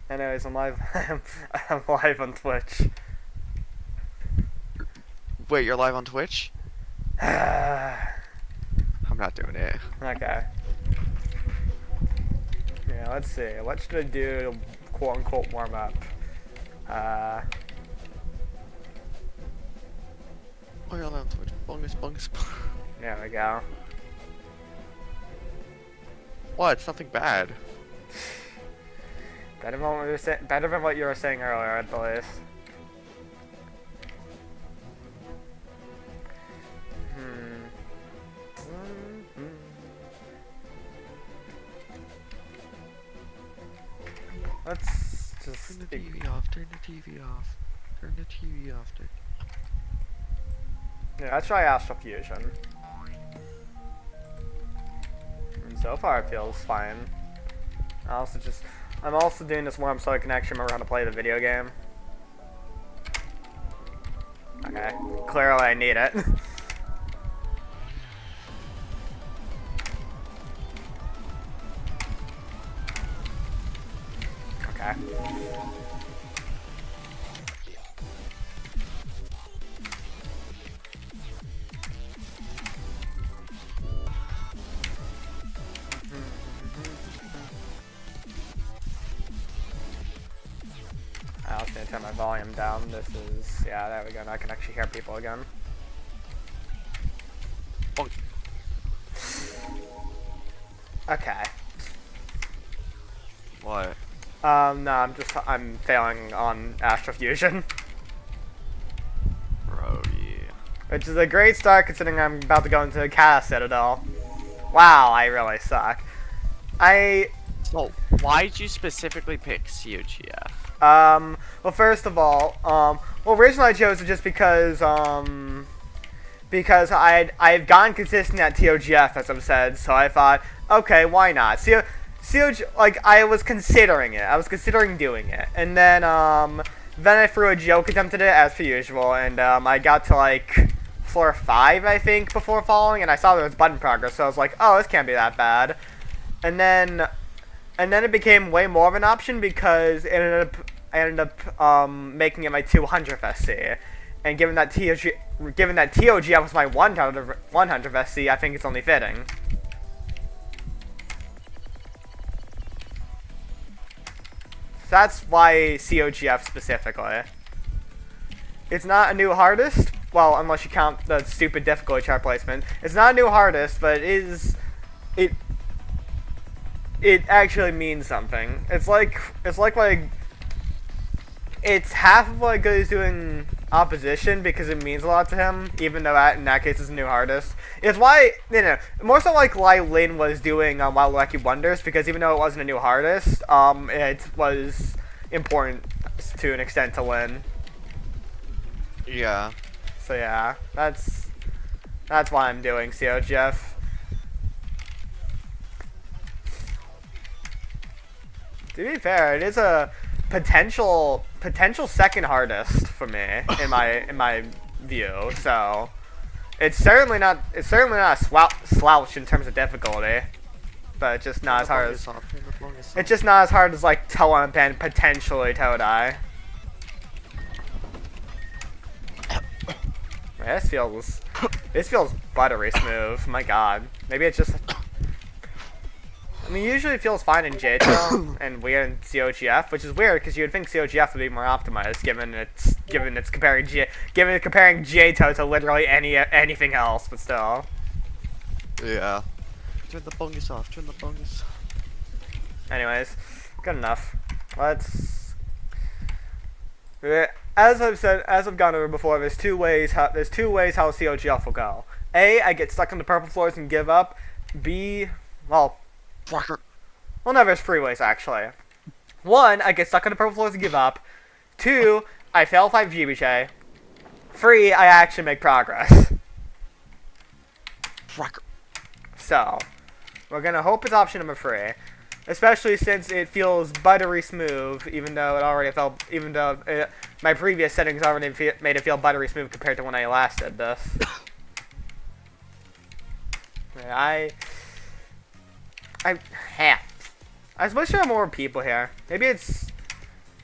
Anyways, I'm live. I'm live on Twitch. Wait, you're live on Twitch? Okay. I'm not doing it. Yeah, let's see. What should I do to quote unquote warm up? Uh, Oh, you're live on Twitch. Bungus, bungus. there we go. What? It's nothing bad. Better than what you were saying earlier, at the least. Let's just Turn the TV off, turn the TV off. Turn the TV off, dude. yeah, let's try Astral Fusion. And so far it feels fine. I'm also doing this warm so I can actually remember how to play the video game. Okay, clearly I need it. Okay. I was gonna turn my volume down. Yeah, there we go. Now I can actually hear people again. Bunk. Okay. What? No, I'm failing on Astral Fusion. Bro, yeah. Which is a great start considering I'm about to go into Citadel. Wow, I really suck. So, why'd you specifically pick COGF? Well, first of all, well, originally I chose it just because I've gone consistent at TOGF, as I've said, so I thought, okay, why not? COG, like, I was considering it. I was considering doing it. And then I threw a joke attempt at it, as per usual, and, I got to, like, floor 5, I think, before falling, and I saw there was button progress, so I was like, oh, this can't be that bad. And then it became way more of an option because I ended up making it my 200th SC. And given that TOGF was my 100th SC, I think it's only fitting. So that's why COGF specifically. It's not a new hardest, well, unless you count the stupid difficulty chart placement. It's not a new hardest, but it actually means something. It's half of what good is doing opposition because it means a lot to him, even though in that case it's a new hardest. It's why, more so like why Lin was doing Wild Wacky Wonders, because even though it wasn't a new hardest, it was important to an extent to Lin. Yeah. So yeah, that's why I'm doing COGF. To be fair, it is a potential second hardest for me in my view. So it's certainly not a slouch in terms of difficulty, but it's just not as hard as like Toemp and potentially Todai. Man, this feels buttery smooth. My God, maybe it's just. I mean, usually it feels fine in JTO and weird in COGF, which is weird because you would think COGF would be more optimized, given it's comparing JTO to literally anything else, but still. Yeah. Turn the bungus off, turn the bungus. Anyways, good enough. Let's. As I've gone over before, there's two ways how COGF will go. A, I get stuck on the purple floors and give up. B, well, no, there's 3 ways, actually. 1, I get stuck on the purple floors and give up. 2, I fail 5 GBJ. 3, I actually make progress. So, we're gonna hope it's option number 3. Especially since it feels buttery smooth, even though my previous settings already made it feel buttery smooth compared to when I last did this. I wish there were more people here. Maybe it's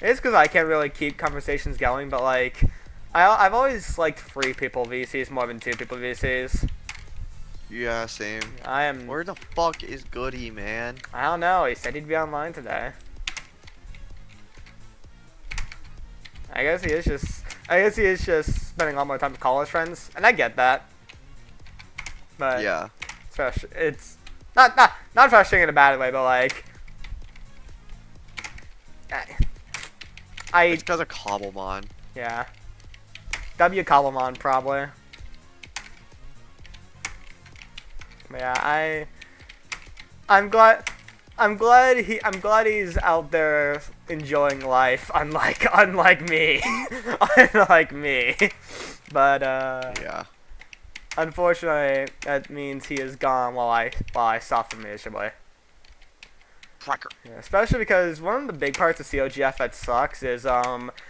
It's because I can't really keep conversations going, but like, I've always liked 3 people VCs more than 2 people VCs. Yeah, same. I am. Where the fuck is Goody, man? I don't know. He said he'd be online today. I guess he is just spending a lot more time with college friends, and I get that. But Yeah. it's not frustrating in a bad way, but like, It's because of Cobblemon. Yeah. W Cobblemon probably. But yeah, I'm glad he's out there enjoying life, unlike me. Unlike me. But Yeah. unfortunately that means he is gone while I suffer miserably. Cracker. Yeah, especially because one of the big parts of COGF that sucks is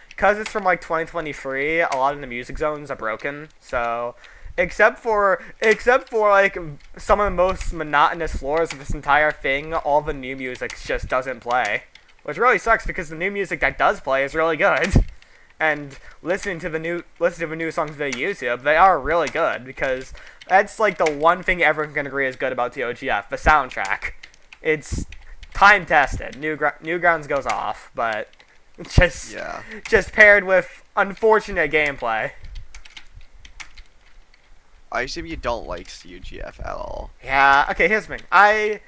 because it's from like 2023, a lot of the music zones are broken. So except for like some of the most monotonous floors of this entire thing, all the new music just doesn't play, which really sucks because the new music that does play is really good. And listening to the new songs via YouTube, they are really good because that's like the one thing everyone can agree is good about TOGF, the soundtrack. It's time tested. Newgrounds goes off, but just paired with unfortunate gameplay. I assume you don't like COGF at all. Yeah. Okay. Here's the thing. I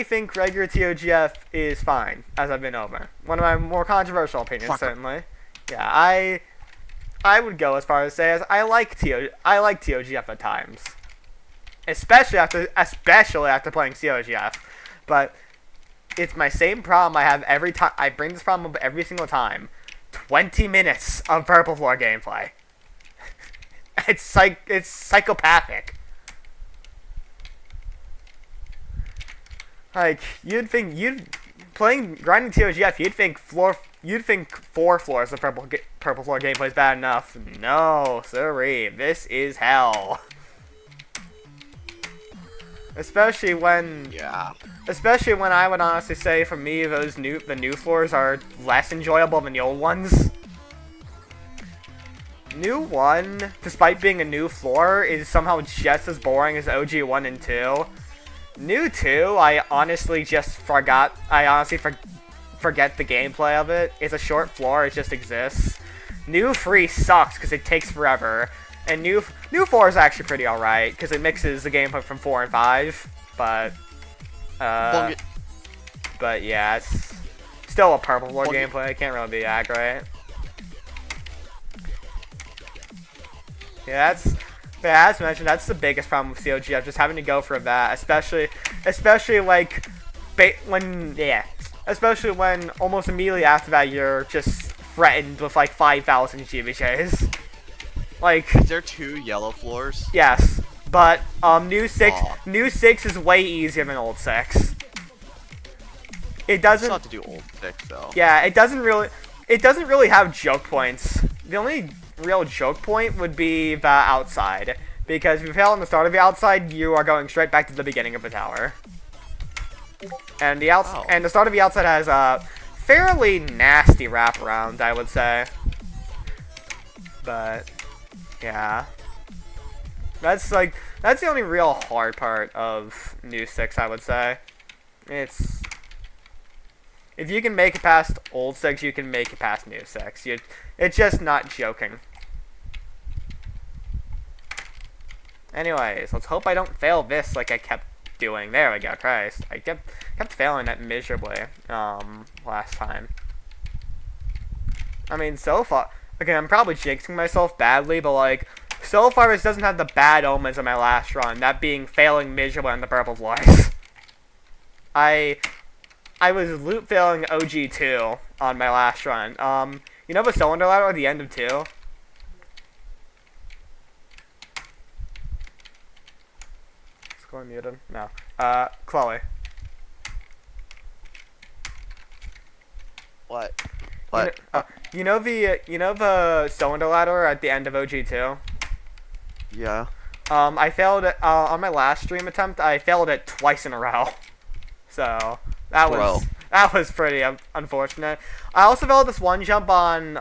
think regular TOGF is fine, as I've been over. One of my more controversial opinions, certainly. Yeah. I would go as far as say as I like TOGF at times, especially after playing COGF, but it's my same problem I have every time. I bring this problem up every single time. 20 minutes of Purple Floor gameplay. It's psychopathic. Like grinding TOGF, you'd think 4 floors of Purple Floor gameplay is bad enough. No, sorry, this is hell. Especially when I would honestly say for me the new floors are less enjoyable than the old ones. New 1, despite being a new floor, is somehow just as boring as OG 1 and 2. New 2, I honestly forget the gameplay of it. It's a short floor, it just exists. New 3 sucks because it takes forever. And new 4 is actually pretty alright, because it mixes the gameplay from 4 and 5, but yeah, it's still a Purple Floor gameplay, it can't really be that great. Yeah, as mentioned, that's the biggest problem with COGF, just having to go for that, especially when almost immediately after that you're just threatened with like 5,000 GBJs. Like, is there 2 yellow floors? Yes, but new 6 is way easier than old 6. It doesn't. It's not to do old 6 though. Yeah, it doesn't really have joke points. The only real joke point would be the outside, because if you fail on the start of the outside, you are going straight back to the beginning of the tower. And the start of the outside has a fairly nasty wraparound, I would say. But yeah, that's the only real hard part of New 6, I would say. If you can make it past Old 6, you can make it past New 6. It's just not joking. Anyways, let's hope I don't fail this like I kept doing. There we go, Christ. I kept failing that miserably last time. I mean, so far, okay, I'm probably jinxing myself badly, but like, so far this doesn't have the bad omens of my last run, that being failing miserably on the purple floors. I was loot failing OG2 on my last run. You know the cylinder ladder at the end of 2? Is Chloe muted? No. Chloe. What? You know the cylinder ladder at the end of OG2? Yeah. I failed it on my last stream attempt. I failed it twice in a row. So that That was pretty unfortunate. I also failed this one jump on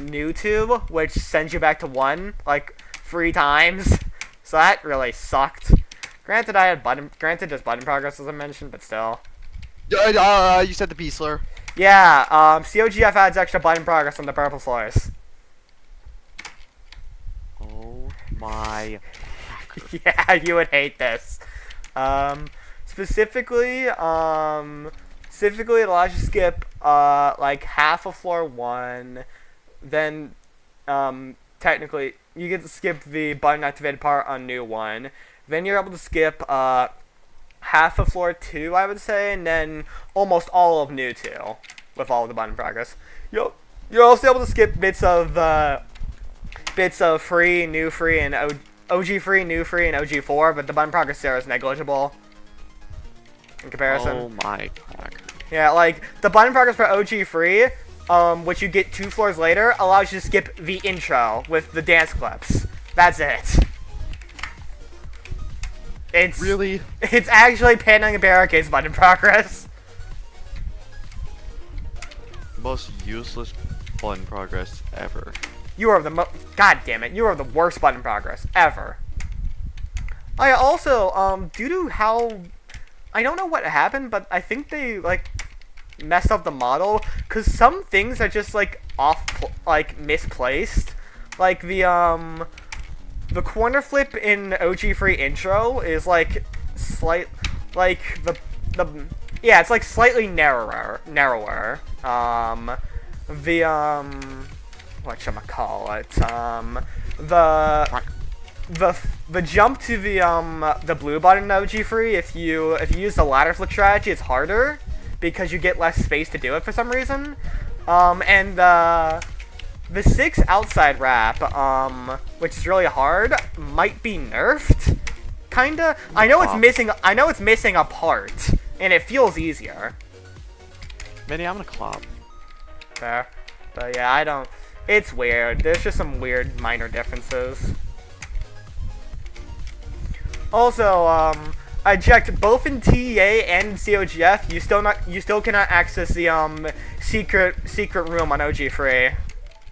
new tube, which sends you back to 1 like 3 times. So that really sucked. Granted, just button progress as I mentioned, but still. You said the B slur. Yeah, COGF adds extra button progress on the purple floors. Oh my. Yeah, you would hate this. Specifically, it allows you to skip like half of floor 1, then technically you get to skip the button activated part on new 1. Then you're able to skip half of floor 2, I would say, and then almost all of new 2 with all of the button progress. You're also able to skip bits of free, new free, and OG free, new free, and OG 4, but the button progress there is negligible in comparison. Oh my crack. Yeah, like the button progress for OG free, which you get 2 floors later, allows you to skip the intro with the dance clips. That's it. It's Really? It's actually panning and barricades button progress. Most useless button progress ever. You are God damn it! You are the worst button progress ever. I also due to how I don't know what happened, but I think they like messed up the model because some things are just like misplaced. Like the corner flip in OG free intro is like yeah, it's like slightly narrower. Whatchamacallit, the jump to the blue button in OG free, if you use the ladder flick strategy, it's harder because you get less space to do it for some reason. And the 6 outside wrap, which is really hard, might be nerfed. Kinda. I know it's missing a part, and it feels easier. Manny, I'm gonna clop. Fair. But yeah, I don't. It's weird. There's just some weird minor differences. Also, I checked both in TEA and in COGF. You still cannot access the secret room on OG free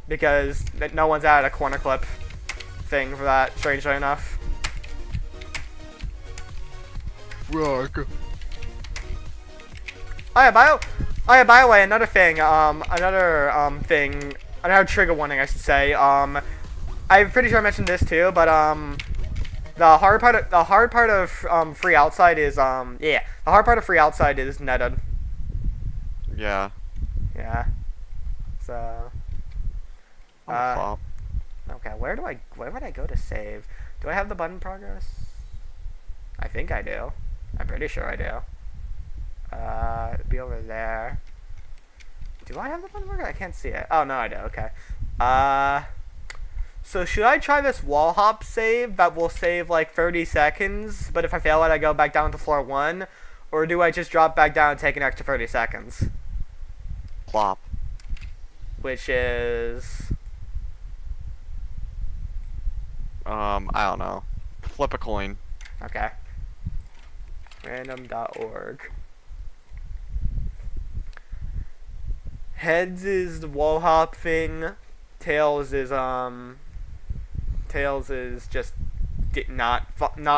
because no one's added a corner clip thing for that. Strangely enough. Rock. Oh yeah, by the way, another thing, another trigger warning, I should say. I'm pretty sure I mentioned this too, but the hard part of free outside is the hard part of free outside is netted. Yeah. Yeah. So. Clop. Okay, where would I go to save? Do I have the button progress? I think I do. I'm pretty sure I do. It'd be over there. Do I have the button progress? I can't see it. Oh no, I do. Okay. So should I try this wall hop save that will save like 30 seconds, but if I fail it, I go back down to floor 1, or do I just drop back down and take an extra 30 seconds? Clop. Which is I don't know. Flip a coin. okay. Random.org. Heads is the wall hop thing. Tails is just not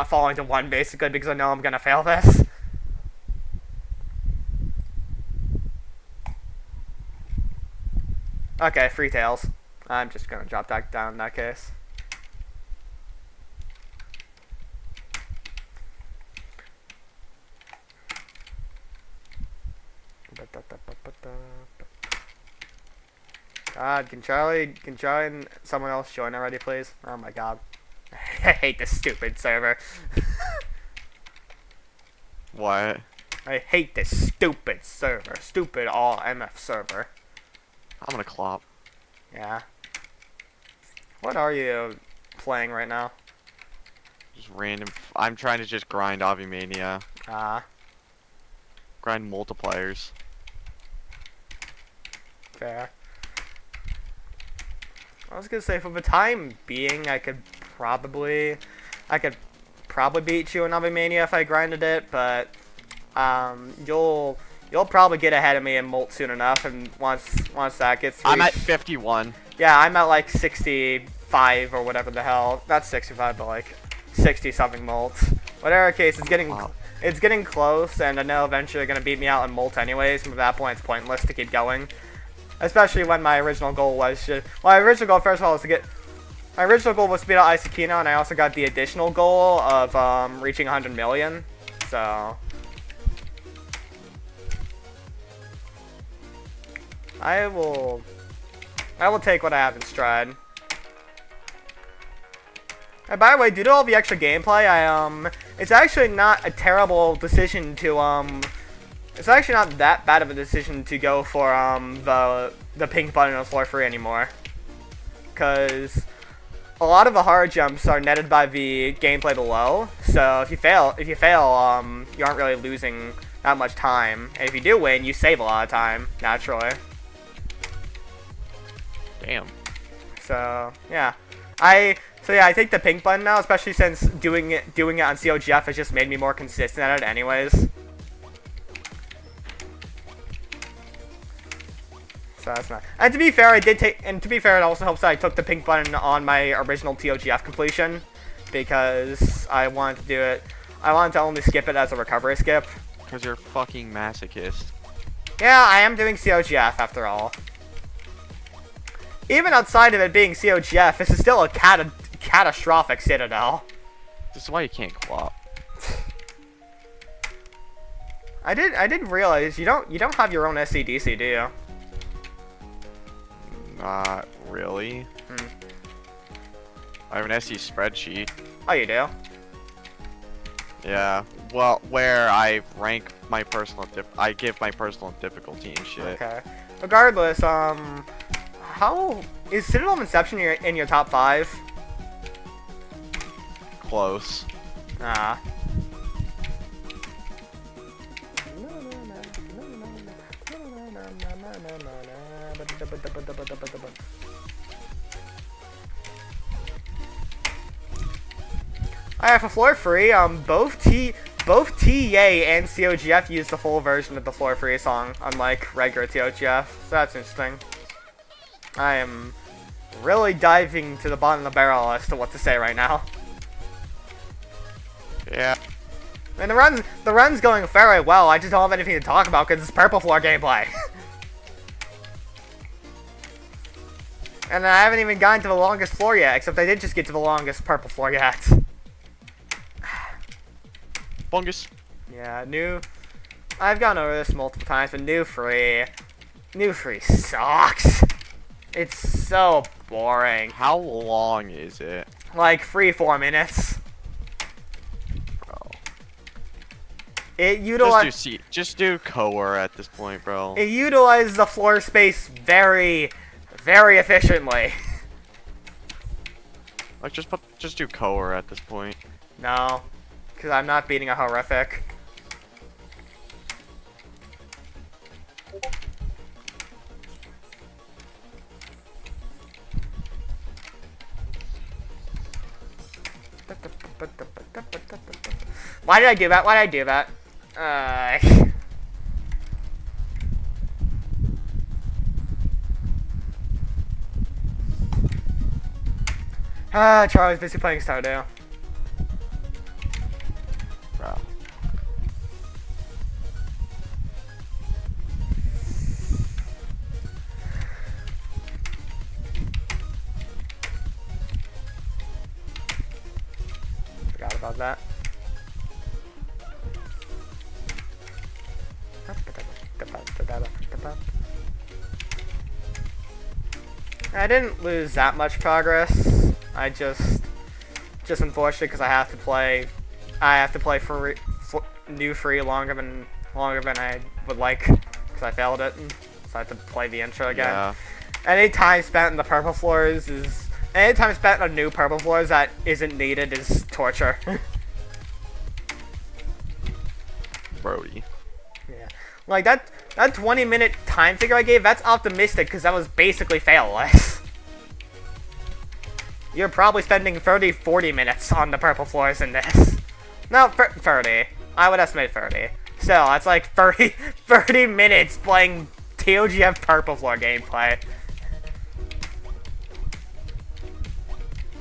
falling to 1 basically because I know I'm gonna fail this. Okay, free tails. I'm just gonna drop that down in that case. God, can Charlie and someone else join already, please? Oh my god. I hate this stupid server. What? I hate this stupid server. Stupid all MF server. I'm gonna clop. Yeah. What are you playing right now? Just random. I'm trying to just grind Avimania. Grind multipliers. Fair. I was gonna say for the time being, I could probably beat you in Avimania if I grinded it, but you'll you'll probably get ahead of me in Molt soon enough, and once that gets reached, I'm at 51. yeah, I'm at like 65 or whatever the hell. Not 65, but like 60 something Molt. Whatever case, it's getting close, and I know eventually they're gonna beat me out in Molt anyways. And at that point, it's pointless to keep going. Especially when my original goal was my original goal, first of all, was to get. My original goal was to beat out Isakino, and I also got the additional goal of reaching 100 million. So I will take what I have in stride. And by the way, due to all the extra gameplay, it's actually not a terrible decision to it's actually not that bad of a decision to go for the pink button on floor 3 anymore, because a lot of the hard jumps are netted by the gameplay below. So if you fail, you aren't really losing that much time, and if you do win, you save a lot of time naturally. Damn. So yeah, I take the pink button now, especially since doing it on COGF has just made me more consistent at it anyways. So that's not. And to be fair, it also helps that I took the pink button on my original TOGF completion, because I wanted to do it. I wanted to only skip it as a recovery skip. Because you're a fucking masochist. Yeah, I am doing COGF after all. Even outside of it being COGF, this is still a catastrophic Citadel. This is why you can't co-op. I didn't realize you don't have your own SCDC, do you? Not really. I have an SE spreadsheet. Oh, you do? Yeah. Well, where I rank my personal I give my personal difficulty and shit. Okay. Regardless, how is Citadel of Inception in your top 5? Close. Ah. Alright, for floor 3, both TA and COGF use the full version of the floor 3 song, unlike regular TOGF, so that's interesting. I am really diving to the bottom of the barrel as to what to say right now. Yeah. And the run's going very well, I just don't have anything to talk about because it's purple floor gameplay. And I haven't even gotten to the longest floor yet, except I did just get to the longest purple floor yet. Bungus. Yeah, I've gone over this multiple times, but new free sucks. It's so boring. How long is it? Like 3-4 minutes. Bro. It utilizes Just do core at this point, bro. It utilizes the floor space very, very efficiently. Like just do core at this point. No, because I'm not beating a horrific. Why did I do that? Why did I do that? Charlie's busy playing Stardew. Bro. Forgot about that. I didn't lose that much progress. I just unfortunately, because I have to play new free longer than I would like, because I failed it, so I have to play the intro again. Yeah. Any time spent in the purple floors is any time spent on new purple floors that isn't needed is torture. Brody. Yeah, like that 20-minute time figure I gave, that's optimistic because that was basically failless. You're probably spending 30-40 minutes on the purple floors in this. No, 30. I would estimate 30. Still, that's like 30 minutes playing TOGF purple floor gameplay.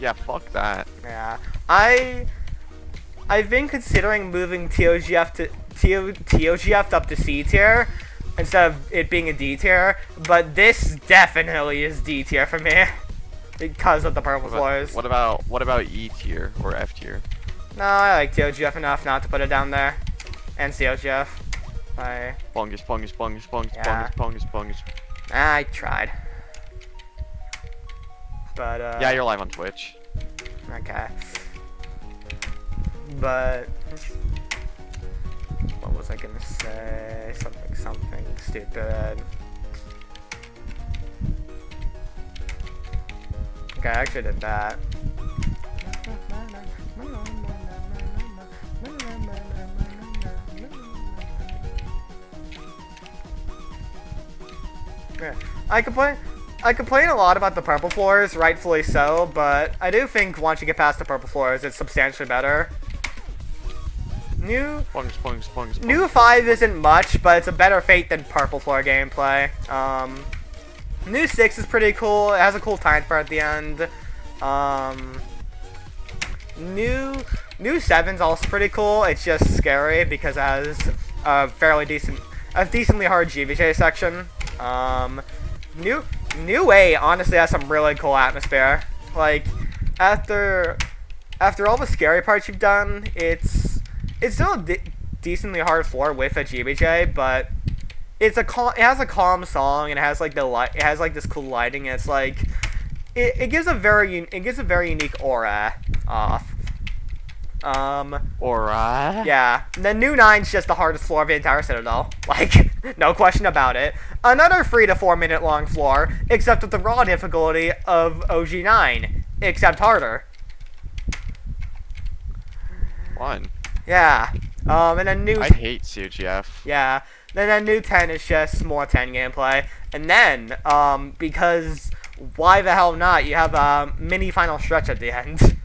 Yeah, fuck that. Yeah, I've been considering moving TOGF up to C tier instead of it being a D tier, but this definitely is D tier for me because of the purple floors. What about E tier or F tier? No, I like TOGF enough not to put it down there, and COGF. Bongus, bongus, bongus, bongus, Yeah. bongus, bongus, bongus. I tried, but Yeah, you're live on Twitch. okay. But what was I gonna say? Something stupid. Okay, I actually did that. Yeah. I complain a lot about the purple floors, rightfully so, but I do think once you get past the purple floors, it's substantially better. New Bongus, bongus, bongus, bongus. New 5 isn't much, but it's a better fate than purple floor gameplay. New 6 is pretty cool. It has a cool time bar at the end. New 7's also pretty cool. It's just scary because it has a decently hard GVJ section. New 8 honestly has some really cool atmosphere. Like after all the scary parts you've done, it's still a decently hard floor with a GBJ, but it has a calm song and it has like it has like this cool lighting. And it's like it gives a very unique aura off. Alright. Yeah. The new 9's just the hardest floor of the entire Citadel. Like, no question about it. Another 3 to 4 minute long floor, except with the raw difficulty of OG9, except harder. One. Yeah. And then new. I hate COGF. Yeah. Then a new 10 is just more 10 gameplay. And then, because why the hell not? You have a mini final stretch at the end.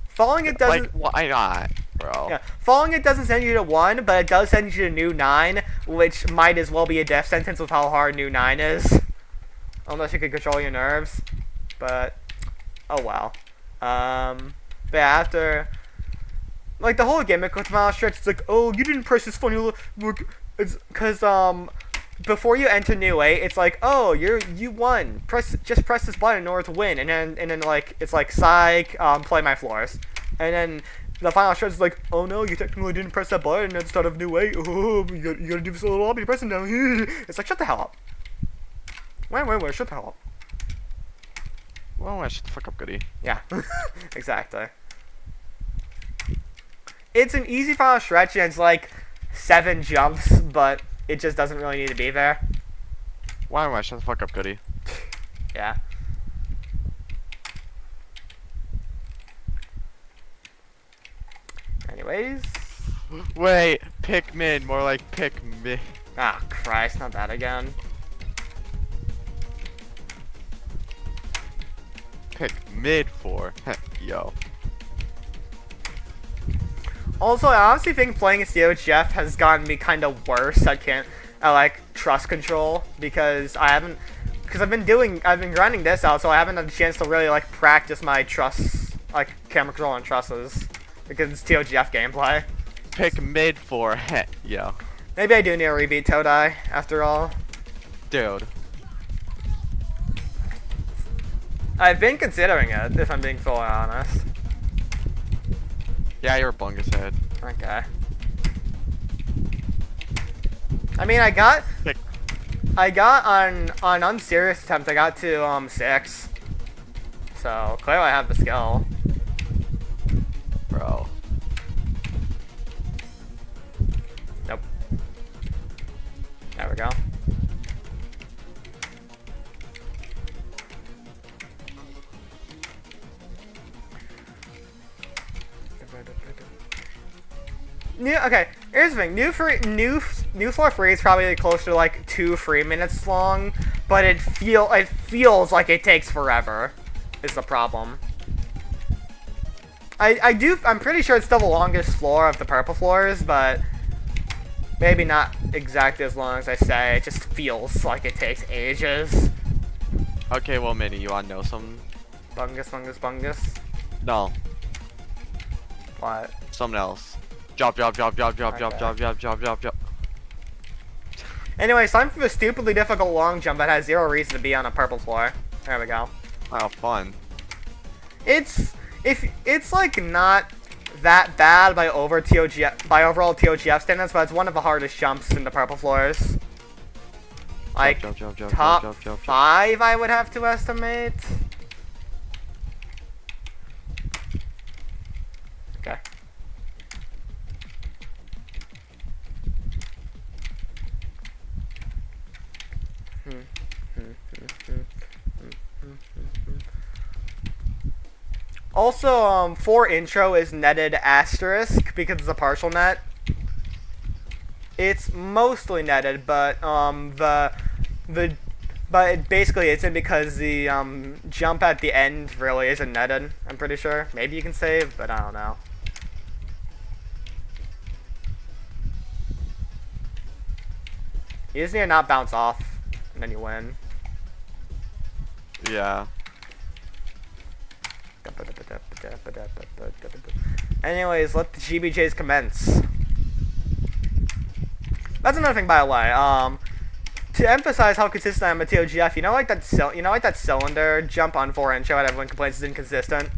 Falling it doesn't. Like, why not, bro? Yeah, falling it doesn't send you to 1, but it does send you to new 9, which might as well be a death sentence with how hard new 9 is. Unless you can control your nerves. But, oh well. But yeah, after, like, the whole gimmick with final stretch, it's like, oh, you didn't press this funny look. It's because, before you enter new 8, it's like, oh, you won. Just press this button in order to win, and then like it's like psych, play my floors, and then the final stretch is like, oh no, you technically didn't press that button at the start of new 8. Oh, you gotta do this a little lobby pressing now. It's like, shut the hell up. Wait, shut the hell up. Well, shut the fuck up, goody. Yeah, exactly. It's an easy final stretch, and it's like 7 jumps, but it just doesn't really need to be there. Why shut the fuck up, goody? Yeah. Anyways. Wait, pick mid, more like pick mid. Ah, Christ, not that again. Pick mid for. Yo. Also, I honestly think playing a COGF has gotten me kind of worse at like trust control because I've been grinding this out, so I haven't had a chance to really like practice my truss, like camera control and trusses because it's TOGF gameplay. Pick mid for. Yo. Maybe I do need to rebeat Todai after all. Dude. I've been considering it, if I'm being fully honest. Yeah, you're a bungus head. Okay. I mean, I got on unserious attempts, I got to 6. So clearly I have the skill. Bro. Nope. There we go. Okay, here's the thing. New floor 3 is probably close to like 2-3 minutes long, but it feels like it takes forever. Is the problem. I'm pretty sure it's still the longest floor of the purple floors, but Maybe not exactly as long as I say. It just feels like it takes ages. Okay, well, Minnie, you wanna know some? Bungus, bungus, bungus. No, What? something else. Drop, drop, drop, drop, drop, drop, Okay. drop, drop, drop, drop, drop. Anyway, it's time for the stupidly difficult long jump that has zero reason to be on a purple floor. There we go. Oh, fun. It's like not that bad by overall TOGF standards, but it's one of the hardest jumps in the purple floors. Like Jump, jump, jump, top jump, jump, jump, jump. 5, I would have to estimate. Okay. Also, 4 intro is netted asterisk because it's a partial net. It's mostly netted, but basically it's in because the jump at the end really isn't netted. I'm pretty sure. Maybe you can save, but I don't know. You just need to not bounce off, and then you win. Yeah. Anyways, let the GBJs commence. That's another thing, by the way. To emphasize how consistent I am with TOGF, you know, like that cylinder jump on 4 intro that everyone complains is inconsistent.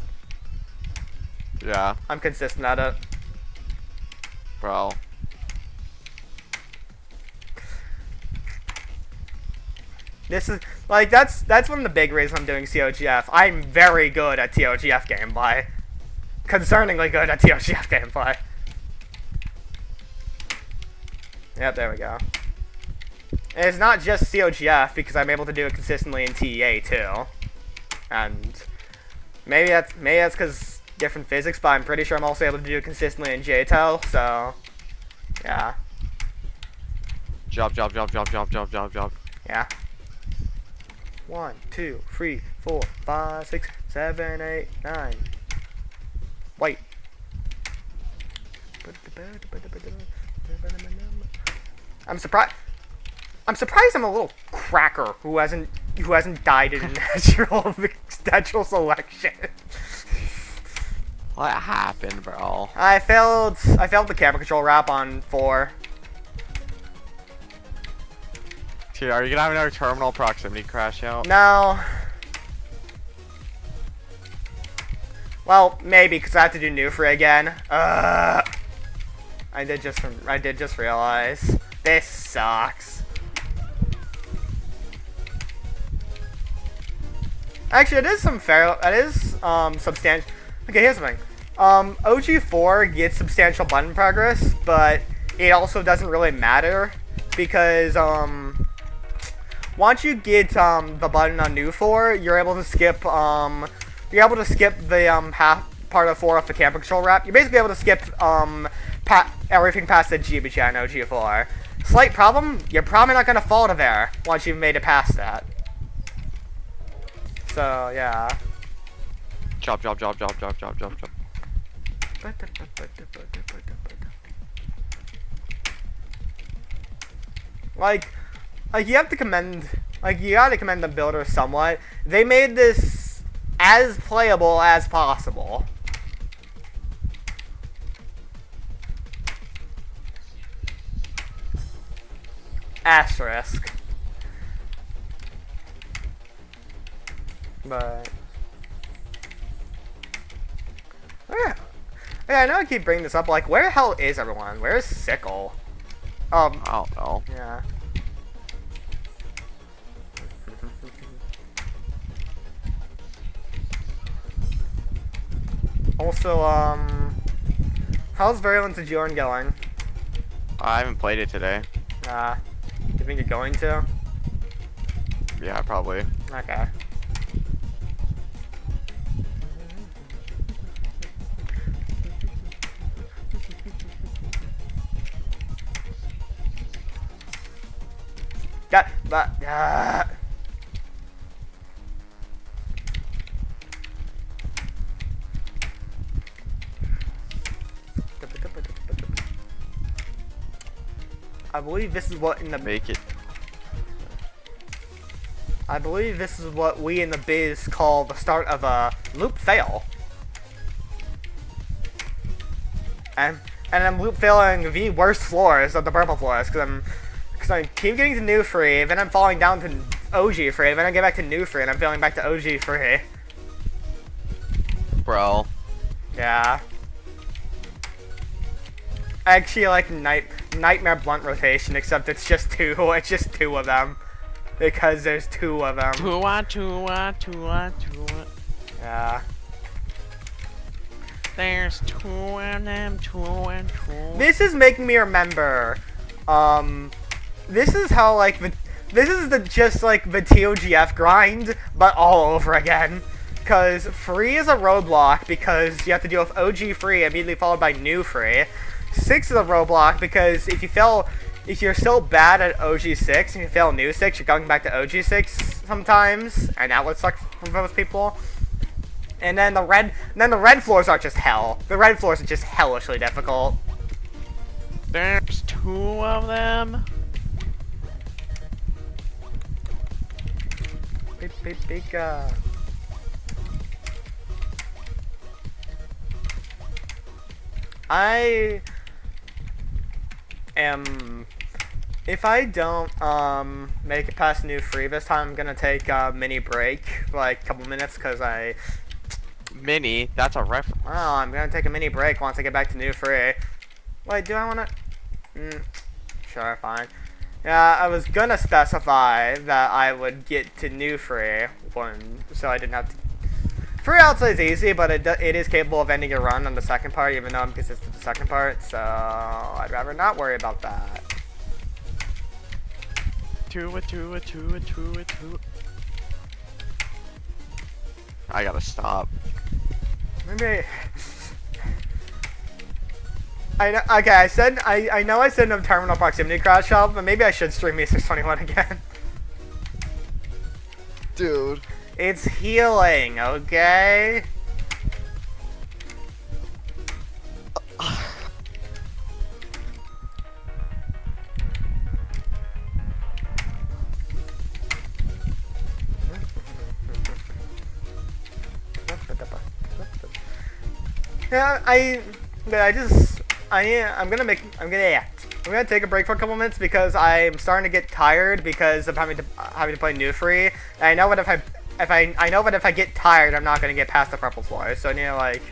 Yeah, I'm consistent at it. bro. This is like that's one of the big reasons I'm doing COGF. I'm very good at TOGF gameplay. Concerningly good at TOGF gameplay. Yep, there we go. And it's not just COGF because I'm able to do it consistently in TEA too. And maybe that's because different physics, but I'm pretty sure I'm also able to do it consistently in JTEL. So yeah, Drop, drop, drop, drop, drop, drop, drop, drop. yeah. 1, 2, 3, 4, 5, 6, 7, 8, 9. Wait. I'm surprised I'm a little cracker who hasn't died in natural selection. What happened, bro? I failed the camera control wrap on 4. Dude, are you gonna have another terminal proximity crash out? No. Well, maybe because I have to do new free again. I did just realize this sucks. Actually, it is substantial. Okay, here's the thing. OG4 gets substantial button progress, but it also doesn't really matter because once you get the button on new 4, you're able to skip the half part of 4 off the camera control wrap. You're basically able to skip everything past the GBG on OG4. Slight problem, you're probably not gonna fall to there once you've made it past that. So yeah. Drop, drop, drop, drop, drop, drop, drop, drop. Like you have to commend, you gotta commend the builder somewhat. They made this as playable as possible. Asterisk. But yeah, I know I keep bringing this up. Like, where the hell is everyone? Where is Sickle? I don't know. Yeah. Also, how's Virulence of Jordan going? I haven't played it today. You think you're going to? Yeah, probably. Okay. I believe this is what in the Make it. I believe this is what we in the biz call the start of a loop fail. And I'm loop failing the worst floors of the purple floors because I keep getting to new free, then I'm falling down to OG free, then I get back to new free, and I'm failing back to OG free. Bro. Yeah. I actually like Nightmare Blunt rotation, except it's just two. It's just two of them. Because there's two of them. Two. Yeah. There's two of them, two. This is making me remember, this is how, like, this is just, like, the TOGF grind, but all over again. Because free is a roadblock because you have to deal with OG free immediately followed by new free. 6 is a roadblock because if you're still bad at OG 6 and you fail new 6, you're going back to OG 6 sometimes, and that would suck for most people. And then the red floors are just hell. The red floors are just hellishly difficult. There's two of them. Big. I am. If I don't make it past new free this time, I'm gonna take a mini break for like a couple minutes because I. Mini? That's a reference. Oh, I'm gonna take a mini break once I get back to new free. Wait, do I wanna? Sure, fine. Yeah, I was gonna specify that I would get to new free so I didn't have to. Free outside is easy, but it is capable of ending your run on the second part, even though I'm consistent with the second part. So I'd rather not worry about that. Two. I gotta stop. Maybe. I know. Okay, I know I said no terminal proximity crash help, but maybe I should stream E621 again. Dude. It's healing, okay? Yeah, I'm gonna take a break for a couple minutes because I'm starting to get tired because of having to play new free. And I know that I know that if I get tired, I'm not gonna get past the purple floor. So I need to like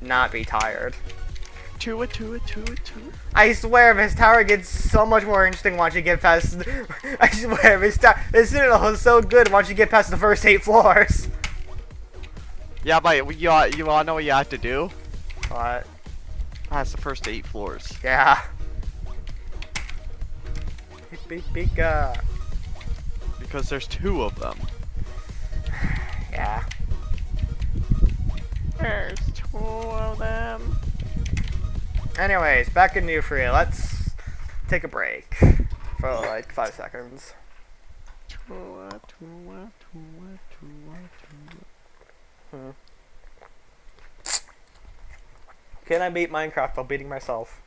not be tired. Two. I swear this tower gets so much more interesting once you get past. I swear this Citadel is so good once you get past the first 8 floors. Yeah, but you wanna know what you have to do? What? That's the first 8 floors. Yeah. Big. Because there's 2 of them. Yeah. There's 2 of them. Anyways, back in new free. Let's take a break for like 5 seconds. Can I beat Minecraft while beating myself?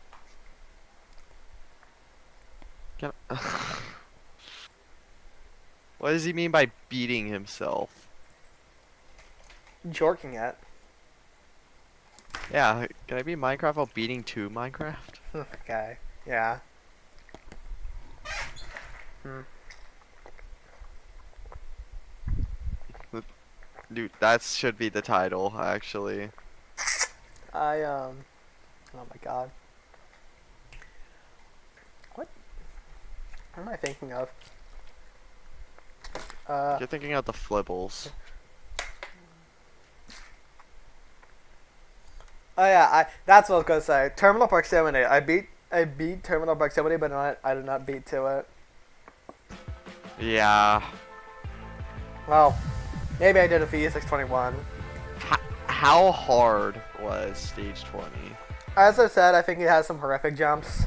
What does he mean by beating himself? Jorking it. Yeah, can I beat Minecraft while beating 2 Minecraft? Okay. Yeah. Dude, that should be the title, actually. Oh my god. What am I thinking of? You're thinking of the flibbles. Oh yeah, that's what I was gonna say. Terminal proximity. I beat terminal proximity, but I did not beat to it. Yeah. Well, maybe I did it for E621. How hard was stage 20? As I said, I think it has some horrific jumps.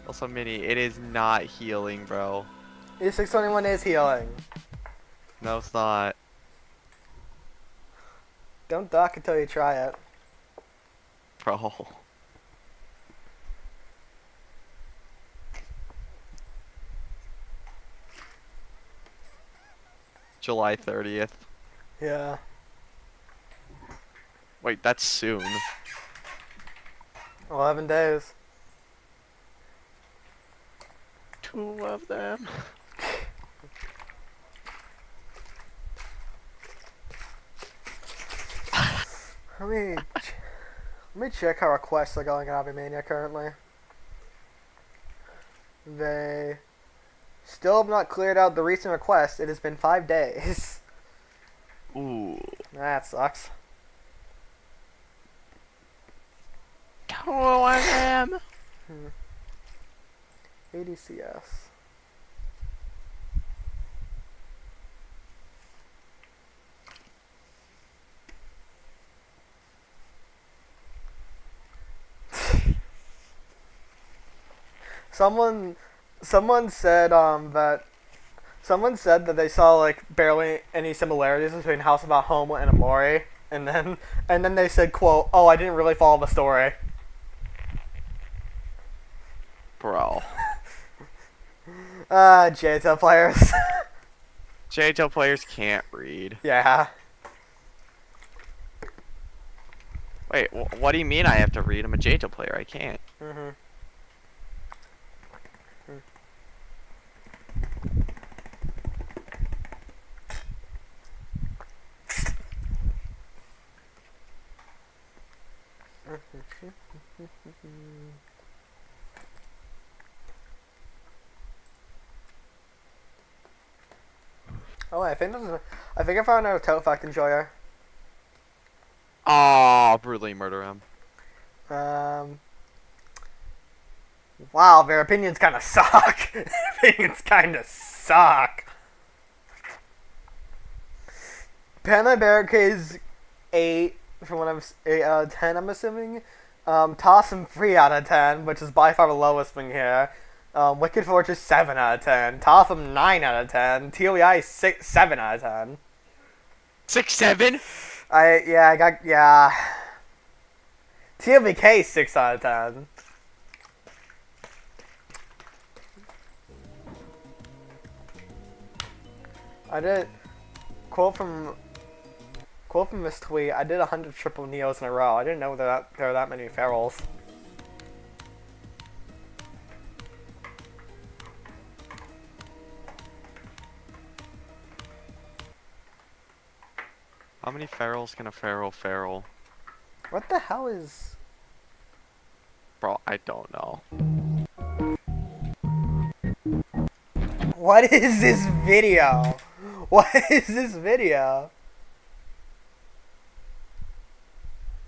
Also, Mini, it is not healing, bro. E621 is healing. No, it's not. Don't duck until you try it. Bro. July 30th. Yeah. Wait, that's soon. 11 days. 2 of them. Let me check how requests are going in Avimania currently. They still have not cleared out the recent request. It has been 5 days. Ooh. That sucks. 2 of them. 80 CS. Someone said that they saw like barely any similarities between House About Home and Amori, and then they said, quote, "Oh, I didn't really follow the story." Bro. JTO players. JHL players can't read. Yeah. Wait, what do you mean I have to read? I'm a JHL player. I can't. Oh, I think I found out a tote fact enjoyer. Oh, brutally murder him. Wow, their opinions kind of suck. Their opinions kind of suck. Panda Barricades 8 from what I'm 8 out of 10. I'm assuming. Toss him 3 out of 10, which is by far the lowest thing here. Wicked Fortress 7 out of 10. Totham 9 out of 10. TOEI 7 out of 10. 6-7? I got TMVK 6 out of 10. I did quote from this tweet. I did 100 triple neos in a row. I didn't know there were that many ferals. How many ferals can a feral? What the hell is... Bro, I don't know. What is this video? What is this video?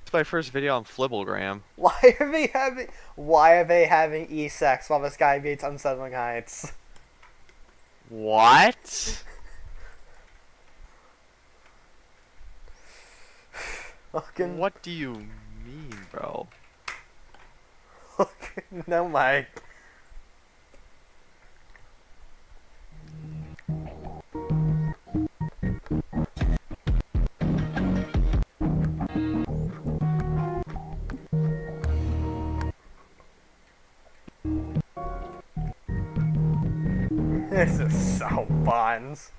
It's my first video on Flibblegram. Why are they having E-sex while this guy beats Unsettling Heights? What? Fucking... What do you mean, bro? No, Mike. This is so buns.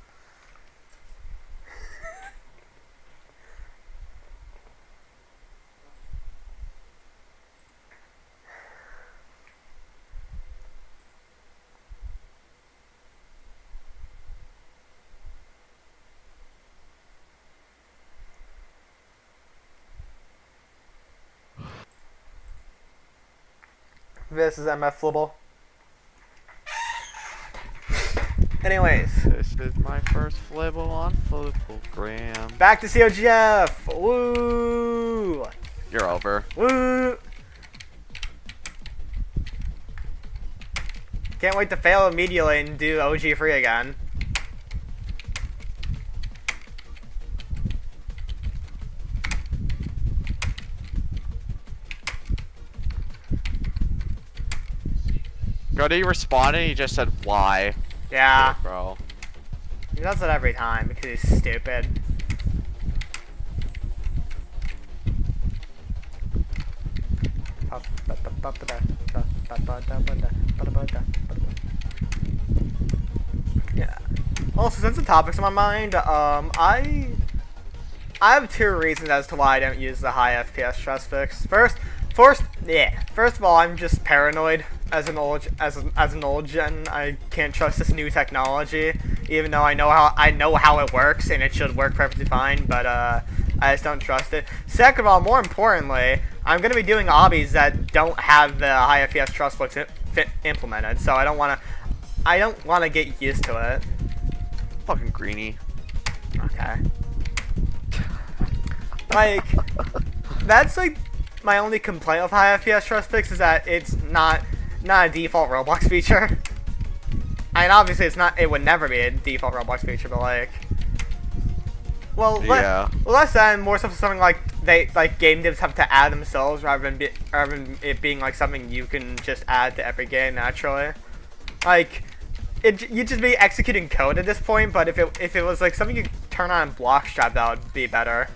This is MF Flibble. Anyways. This is my first Flibble on Flibblegram. Back to COGF! Woo! You're over. Woo! Can't wait to fail immediately and do OG free again. Bro, did he respond and he just said why? Yeah. Shit, bro. He does it every time because he's stupid. Yeah. Also, since the topic's on my mind, I have two reasons as to why I don't use the high FPS stress fix. First of all, I'm just paranoid as an old gen. I can't trust this new technology, even though I know how it works and it should work perfectly fine. But I just don't trust it. Second of all, more importantly, I'm gonna be doing obbies that don't have the high FPS stress fix implemented, so I don't wanna get used to it. Fucking greenie. Okay. Like, that's like my only complaint with high FPS stress fix is that it's not a default Roblox feature. I mean, obviously it would never be a default Roblox feature, but like, well, Yeah. less than more stuff something like game devs have to add themselves rather than it being like something you can just add to every game naturally. Like, you'd just be executing code at this point, but if it was like something you could turn on Blockstrap, that would be better.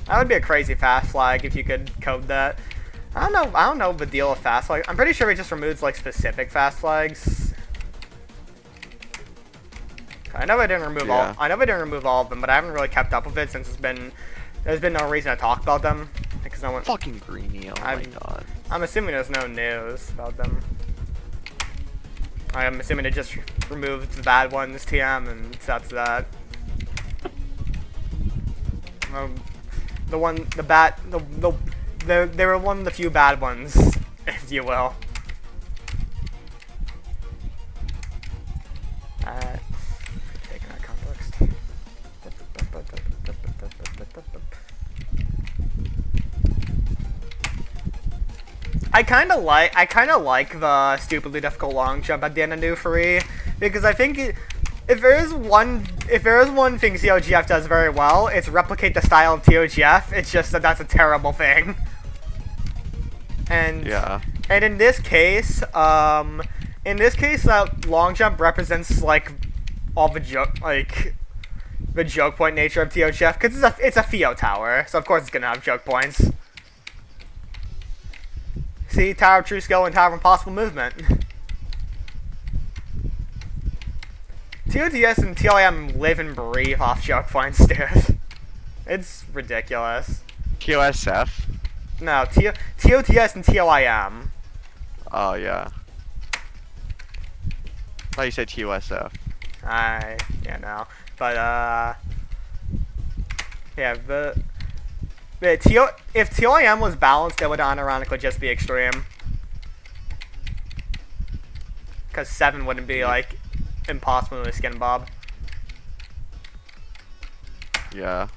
That would be a crazy fast flag if you could code that. I don't know the deal with fast flags. I'm pretty sure it just removes like specific fast flags. I know I didn't remove all of them, but I haven't really kept up with it since there's been no reason to talk about them because no one. Fucking greenie. Oh my god. I'm assuming there's no news about them. I'm assuming it just removed the bad ones, TM, and that's that. They were one of the few bad ones, if you will. Taking that context. I kind of like the stupidly difficult long jump at the end of New Free because I think if there is one thing COGF does very well, it's replicate the style of TOGF. It's just that's a terrible thing. And yeah. And in this case, long jump represents like all the joke point nature of TOGF because it's a Theo tower, so of course it's gonna have joke points. See, Tower of True Skill and Tower of Impossible Movement. TOTS and TLIM live and breathe off joke points, dude. It's ridiculous. TOSF? No, TOTS and TLIM. Oh, yeah. I thought you said TOSF. Yeah, no. But, yeah, if TLIM was balanced, it would unironically just be extreme. Because 7 wouldn't be, like, impossible with a skin bob. Yeah.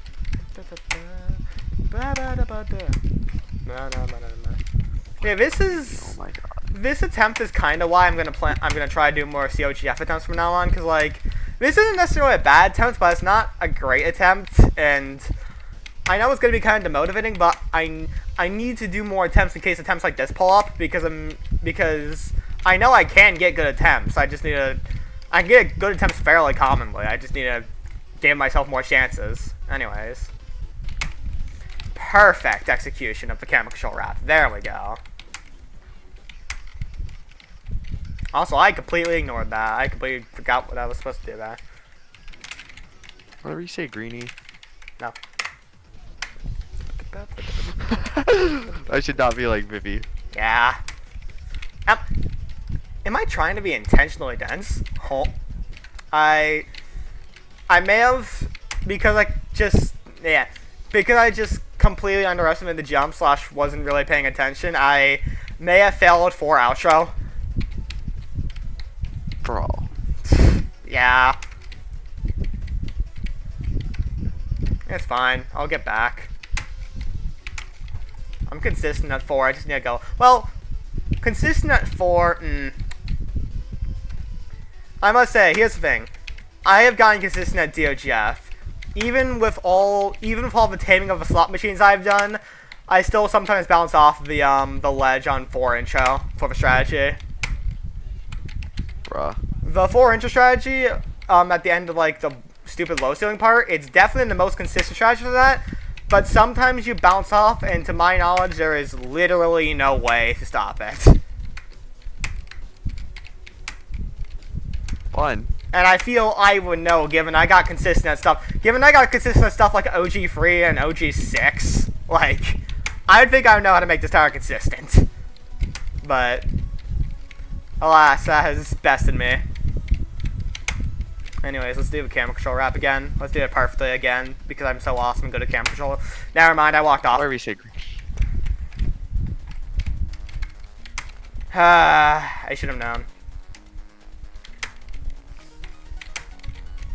Yeah, this is. Oh my god. This attempt is kind of why I'm gonna try to do more COGF attempts from now on, because like this isn't necessarily a bad attempt, but it's not a great attempt, and I know it's gonna be kind of demotivating, but I need to do more attempts in case attempts like this pull up because I know I can get good attempts. I can get good attempts fairly commonly. I just need to give myself more chances. Anyways. Perfect execution of the camera control wrap. There we go. Also, I completely ignored that. I completely forgot what I was supposed to do there. Whatever you say, greenie. No. I should not be like Vivi. Yeah. Am I trying to be intentionally dense? Oh. I may have, because I just completely underestimated the jump / wasn't really paying attention. I may have failed for outro. Bro. Yeah. It's fine. I'll get back. I'm consistent at 4. I just need to go. Well, consistent at 4. I must say, here's the thing. I have gotten consistent at DOGF. Even with all the taming of the slot machines I've done, I still sometimes bounce off the ledge on 4 intro for the strategy. Bruh. The 4 intro strategy, at the end of like the stupid low ceiling part, it's definitely the most consistent strategy for that. But sometimes you bounce off, and to my knowledge, there is literally no way to stop it. Fun. And I feel I would know, given I got consistent stuff. Given I got consistent stuff like OG3 and OG6, like, I would think I would know how to make this tower consistent. But, alas, that has bested me. Anyways, let's do the camera control wrap again. Let's do it perfectly again, because I'm so awesome and good at camera control. Never mind, I walked off. Where we secret? I should have known.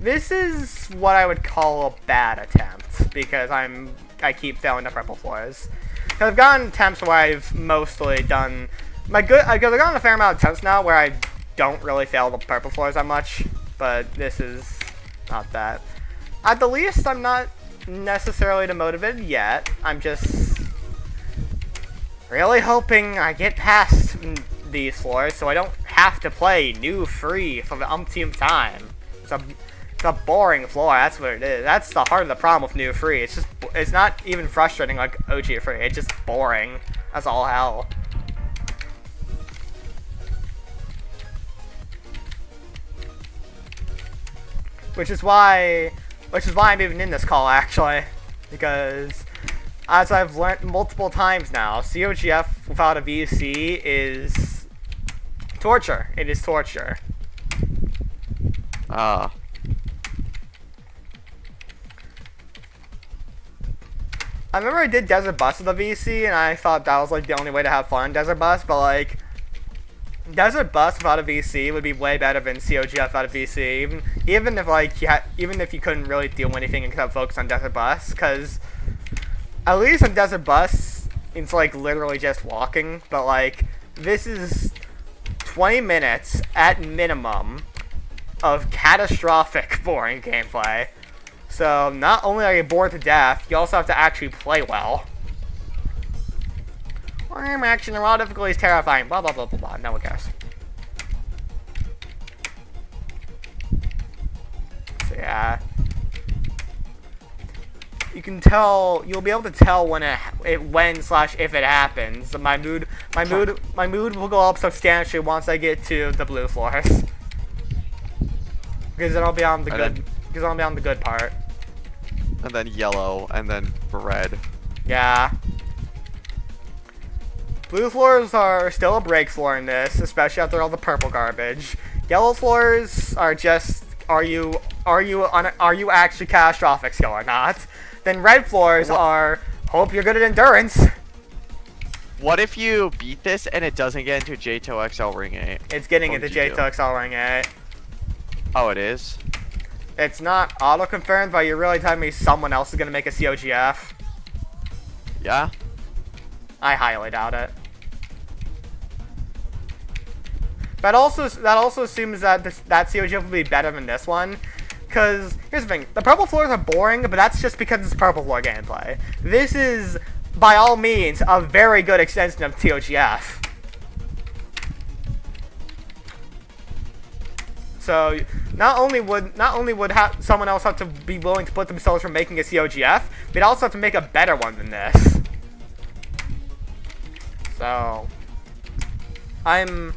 This is what I would call a bad attempt, because I keep failing the purple floors. Because I've gotten attempts where I've mostly done I've gotten a fair amount of attempts now where I don't really fail the purple floors that much, but this is not that. At the least, I'm not necessarily demotivated yet. I'm just really hoping I get past these floors so I don't have to play new free for the umpteenth time. It's a boring floor, that's what it is. That's the heart of the problem with new free. It's not even frustrating like OG free, it's just boring. That's all hell. Which is why I'm even in this call, actually. Because, as I've learned multiple times now, COGF without a VC is torture. It is torture. Ah. I remember I did Desert Bus with a VC, and I thought that was, like, the only way to have fun in Desert Bus, but, like, Desert Bus without a VC would be way better than COGF without a VC, even if like even if you couldn't really do anything except focus on Desert Bus, because at least on Desert Bus it's like literally just walking, but like this is 20 minutes at minimum of catastrophic boring gameplay. So not only are you bored to death, you also have to actually play well. Arm action and raw difficulty is terrifying. Blah blah blah blah blah. No one cares. So yeah, you can tell. You'll be able to tell when when/if it happens. My mood will go up substantially once I get to the blue floors, because then I'll be on the good. Because I'll be on the good part. And then yellow, and then red. Yeah. Blue floors are still a break floor in this, especially after all the purple garbage. Yellow floors are just, are you actually catastrophic skill or not? Then red floors are, hope you're good at endurance. What if you beat this and it doesn't get into JTO XL Ring 8? It's getting into JTO XL Ring 8. Oh, it is? It's not auto-confirmed, but you're really telling me someone else is going to make a COGF? Yeah? I highly doubt it. That also assumes that that COGF will be better than this one. Because, here's the thing, the purple floors are boring, but that's just because it's purple floor gameplay. This is, by all means, a very good extension of TOGF. So, not only would someone else have to be willing to put themselves from making a COGF, they'd also have to make a better one than this. So, I'm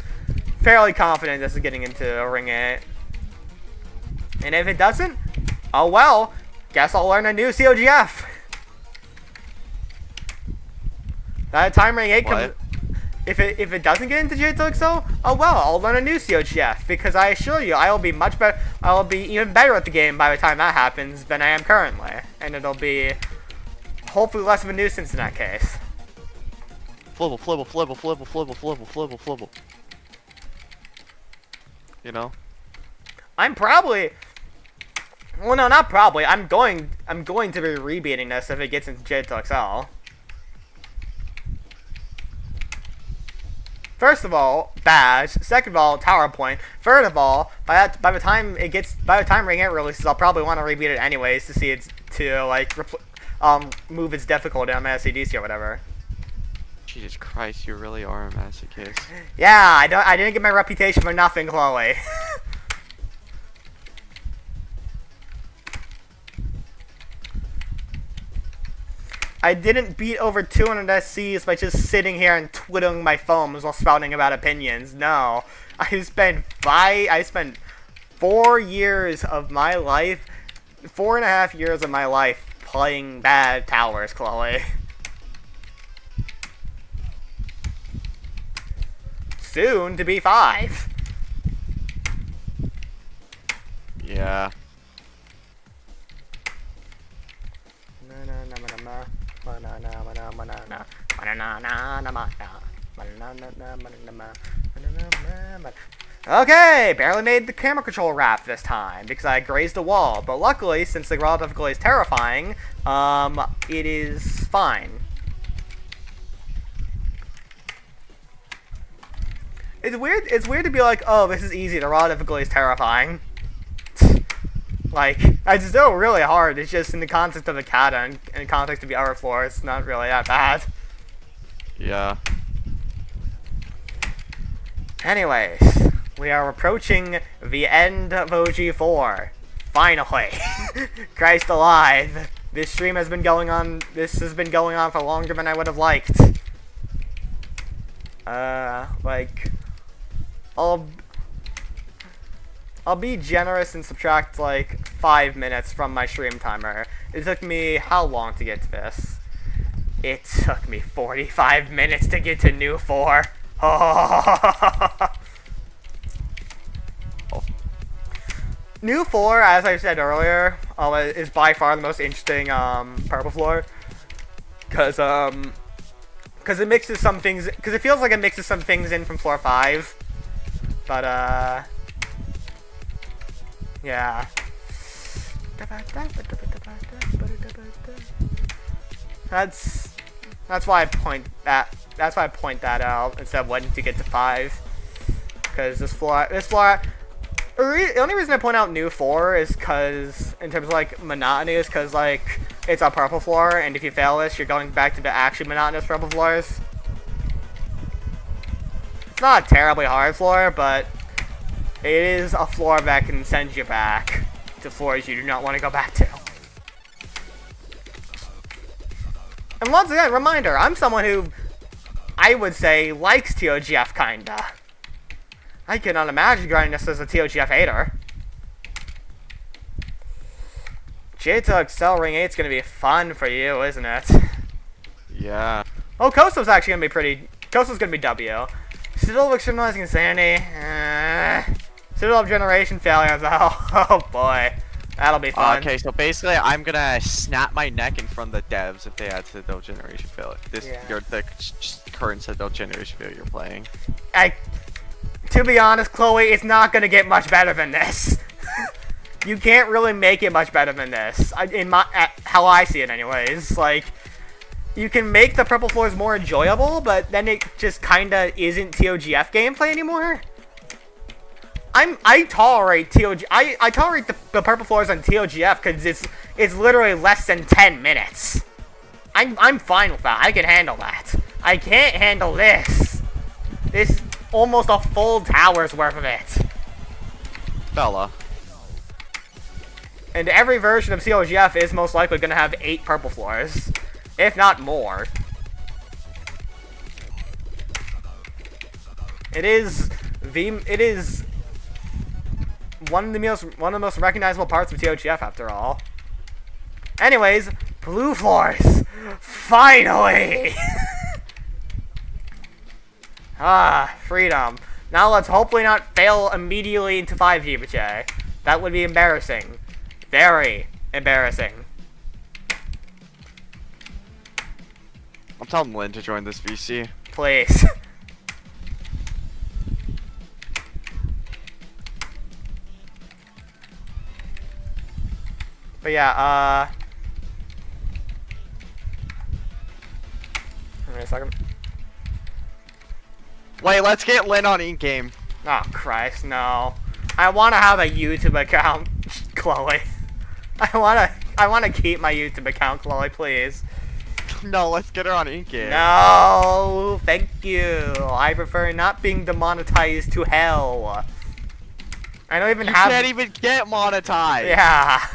fairly confident this is getting into Ring 8. And if it doesn't, oh well, guess I'll learn a new COGF. By the time Ring 8 comes, if it doesn't get into JTOXO, oh well, I'll learn a new COGF, because I assure you, I will be much better, I will be even better at the game by the time that happens than I am currently. And it'll be hopefully less of a nuisance in that case. Flibble, flibble, flibble, flibble, flibble, flibble, flibble, flibble. You know? I'm probably... Well, no, not probably. I'm going to be rebeating this if it gets into JTOXL. First of all, badge. Second of all, tower point. Third of all, by the time Ring 8 releases, I'll probably want to rebeat it anyways to see it move its difficulty on my SCDC or whatever. Jesus Christ, you really are a masochist. Yeah, I didn't get my reputation for nothing, Chloe. I didn't beat over 200 SCs by just sitting here and twiddling my thumbs while spouting about opinions. No, I spent 4 years of my life, 4.5 years of my life playing bad towers, Chloe. Soon to be 5. Yeah. Okay, barely made the camera control wrap this time because I grazed a wall. But luckily, since the raw difficulty is terrifying, it is fine. It's weird. It's weird to be like, oh, this is easy. The raw difficulty is terrifying. Like, it's still really hard. It's just in the context of the kata and in the context of the other floor, it's not really that bad. Yeah. Anyways, we are approaching the end of OG4. Finally. Christ alive. This stream has been going on. This has been going on for longer than I would have liked. Like, I'll be generous and subtract like 5 minutes from my stream timer. It took me how long to get to this? It took me 45 minutes to get to New 4. Oh. New 4, as I said earlier, is by far the most interesting purple floor. Cause it mixes some things. Cause it feels like it mixes some things in from floor 5. But yeah. That's why I point that. That's why I point that out instead of waiting to get to 5. Because this floor. The only reason I point out New 4 is because, in terms of like monotony, is because like it's a purple floor, and if you fail this, you're going back to the actually monotonous purple floors. It's not a terribly hard floor, but it is a floor that can send you back to floors you do not want to go back to. And once again, reminder, I'm someone who, I would say, likes TOGF kinda. I cannot imagine grinding this as a TOGF hater. J2 Excel Ring 8 is going to be fun for you, isn't it? Yeah. Oh, Koso's actually going to be pretty... Koso's going to be W. Citadel of Externalizing Insanity. Citadel of Generation Failures. Oh boy. That'll be fun. Okay, so basically, I'm gonna snap my neck in front of the devs if they add Citadel Generation Failure. The current Citadel Generation Failure you're playing. To be honest, Chloe, it's not gonna get much better than this. You can't really make it much better than this. How I see it, anyways. Like, you can make the purple floors more enjoyable, but then it just kinda isn't TOGF gameplay anymore. I tolerate TOG. I tolerate the purple floors on TOGF because it's literally less than 10 minutes. I'm fine with that. I can handle that. I can't handle this. This almost a full tower's worth of it. Bella. And every version of TOGF is most likely going to have 8 purple floors, if not more. It is one of the most recognizable parts of TOGF, after all. Anyways, blue floors, finally. Freedom. Now let's hopefully not fail immediately into 5 GBJ. That would be embarrassing. Very embarrassing. I'm telling Lynn to join this VC. Please. But yeah, Wait a second. Wait, let's get Lynn on in-game. Oh, Christ, no. I want to have a YouTube account, Chloe. I want to keep my YouTube account, Chloe, please. No, let's get her on in-game. No, thank you. I prefer not being demonetized to hell. I don't even have... You can't even get monetized. Yeah.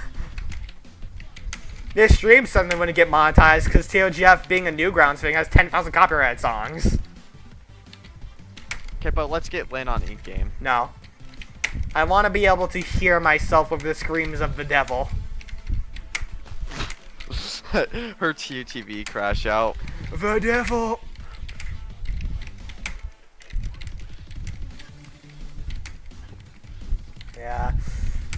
this stream suddenly wouldn't get monetized because TOGF, being a Newgrounds thing, has 10,000 copyrighted songs. Okay, but let's get Lynn on Ink Game. No. I want to be able to hear myself over the screams of the devil. Her TUTV crash out. The devil. Yeah.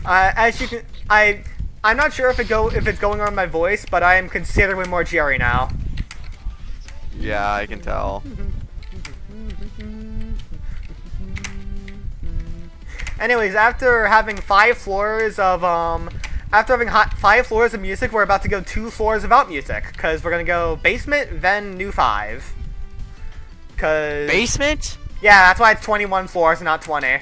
As you can, I'm not sure if it's going on my voice, but I am considerably more Jerry now. Yeah, I can tell. Anyways, after having 5 floors of after having 5 floors of music, we're about to go 2 floors without music, because we're gonna go basement, then new 5. Cause Basement? yeah, that's why it's 21 floors and not 20.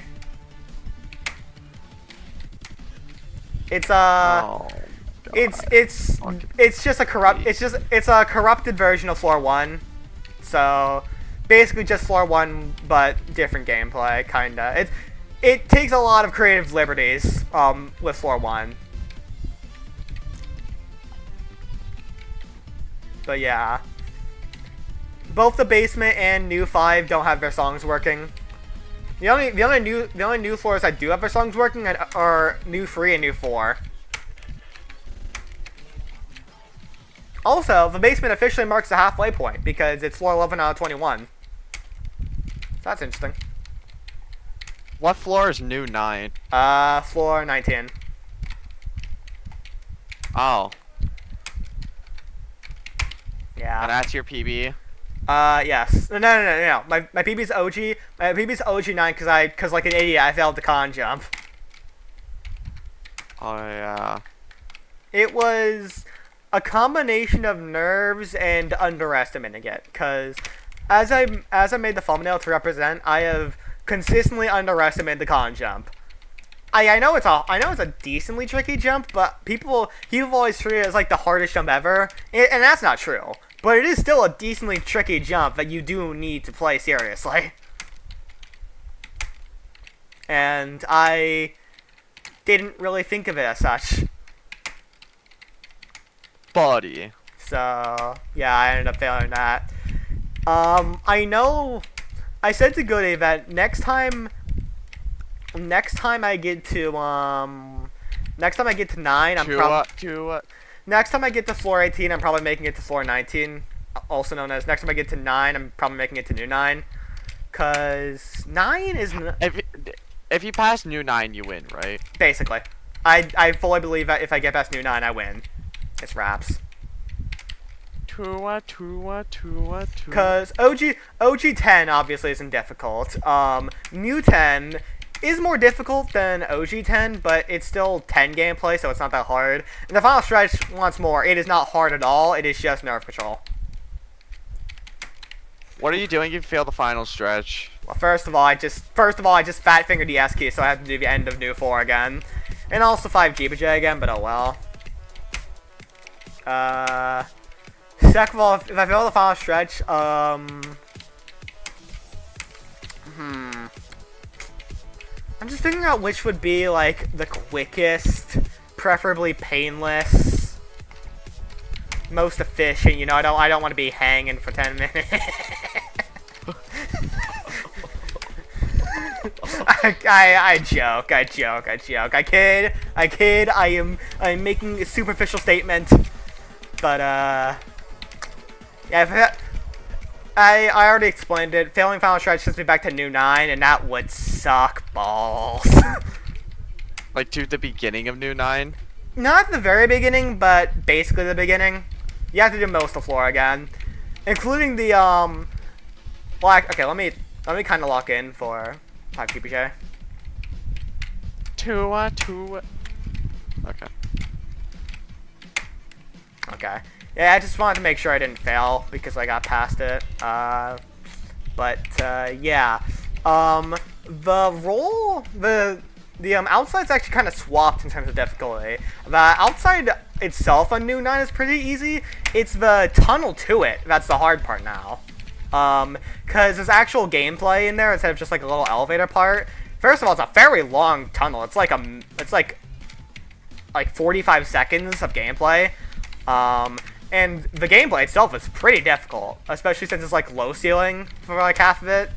It's Oh, it's just a corrupted version of floor 1. So basically just floor 1 but different gameplay, kinda. It takes a lot of creative liberties with floor 1. But yeah. Both the basement and new 5 don't have their songs working. The only new floors that do have their songs working are new 3 and new 4. Also, the basement officially marks the halfway point because it's floor 11 out of 21. That's interesting. What floor is new 9? Floor 19. Oh. Yeah. And that's your PB? Yes. No. My PB's OG. My PB's OG 9 because like an idiot, I failed the con jump. Oh, yeah. It was a combination of nerves and underestimating it, because as I made the thumbnail to represent, I have consistently underestimated the con jump. I know it's a decently tricky jump, but people always treat it as like the hardest jump ever, and that's not true. But it is still a decently tricky jump that you do need to play seriously. And I didn't really think of it as such. Buddy. So, yeah, I ended up failing that. I know, I said to Goody that next time I get to 9, next time I get to floor 18, I'm probably making it to floor 19, also known as next time I get to 9, I'm probably making it to new 9, cause 9 is If you pass new 9, you win, right? basically. I fully believe that if I get past new 9, I win. It's wraps. Cause OG 10 obviously isn't difficult. New 10 is more difficult than OG 10, but it's still 10 gameplay, so it's not that hard. And the final stretch, once more, it is not hard at all. It is just nerve control. What are you doing if you fail the final stretch? Well, first of all, I just fat fingered the S key, so I have to do the end of new 4 again, and also 5 GBJ again. But oh well. Second of all, if I fail the final stretch, I'm just figuring out which would be like the quickest, preferably painless, most efficient. You know, I don't want to be hanging for 10 minutes. I joke. I kid. I'm making a superficial statement, but yeah. I already explained it. Failing final stretch sends me back to new 9, and that would suck balls. Like to the beginning of new 9? Not the very beginning, but basically the beginning. You have to do most of the floor again, including the Well, okay, let me kind of lock in for 5 GPJ. Okay. Okay. Yeah, I just wanted to make sure I didn't fail because I got past it. Yeah. The outside's actually kind of swapped in terms of difficulty. The outside itself on new 9 is pretty easy. It's the tunnel to it that's the hard part now. Cause there's actual gameplay in there instead of just like a little elevator part. First of all, it's a very long tunnel. It's like 45 seconds of gameplay. And the gameplay itself is pretty difficult, especially since it's like low ceiling for like half of it.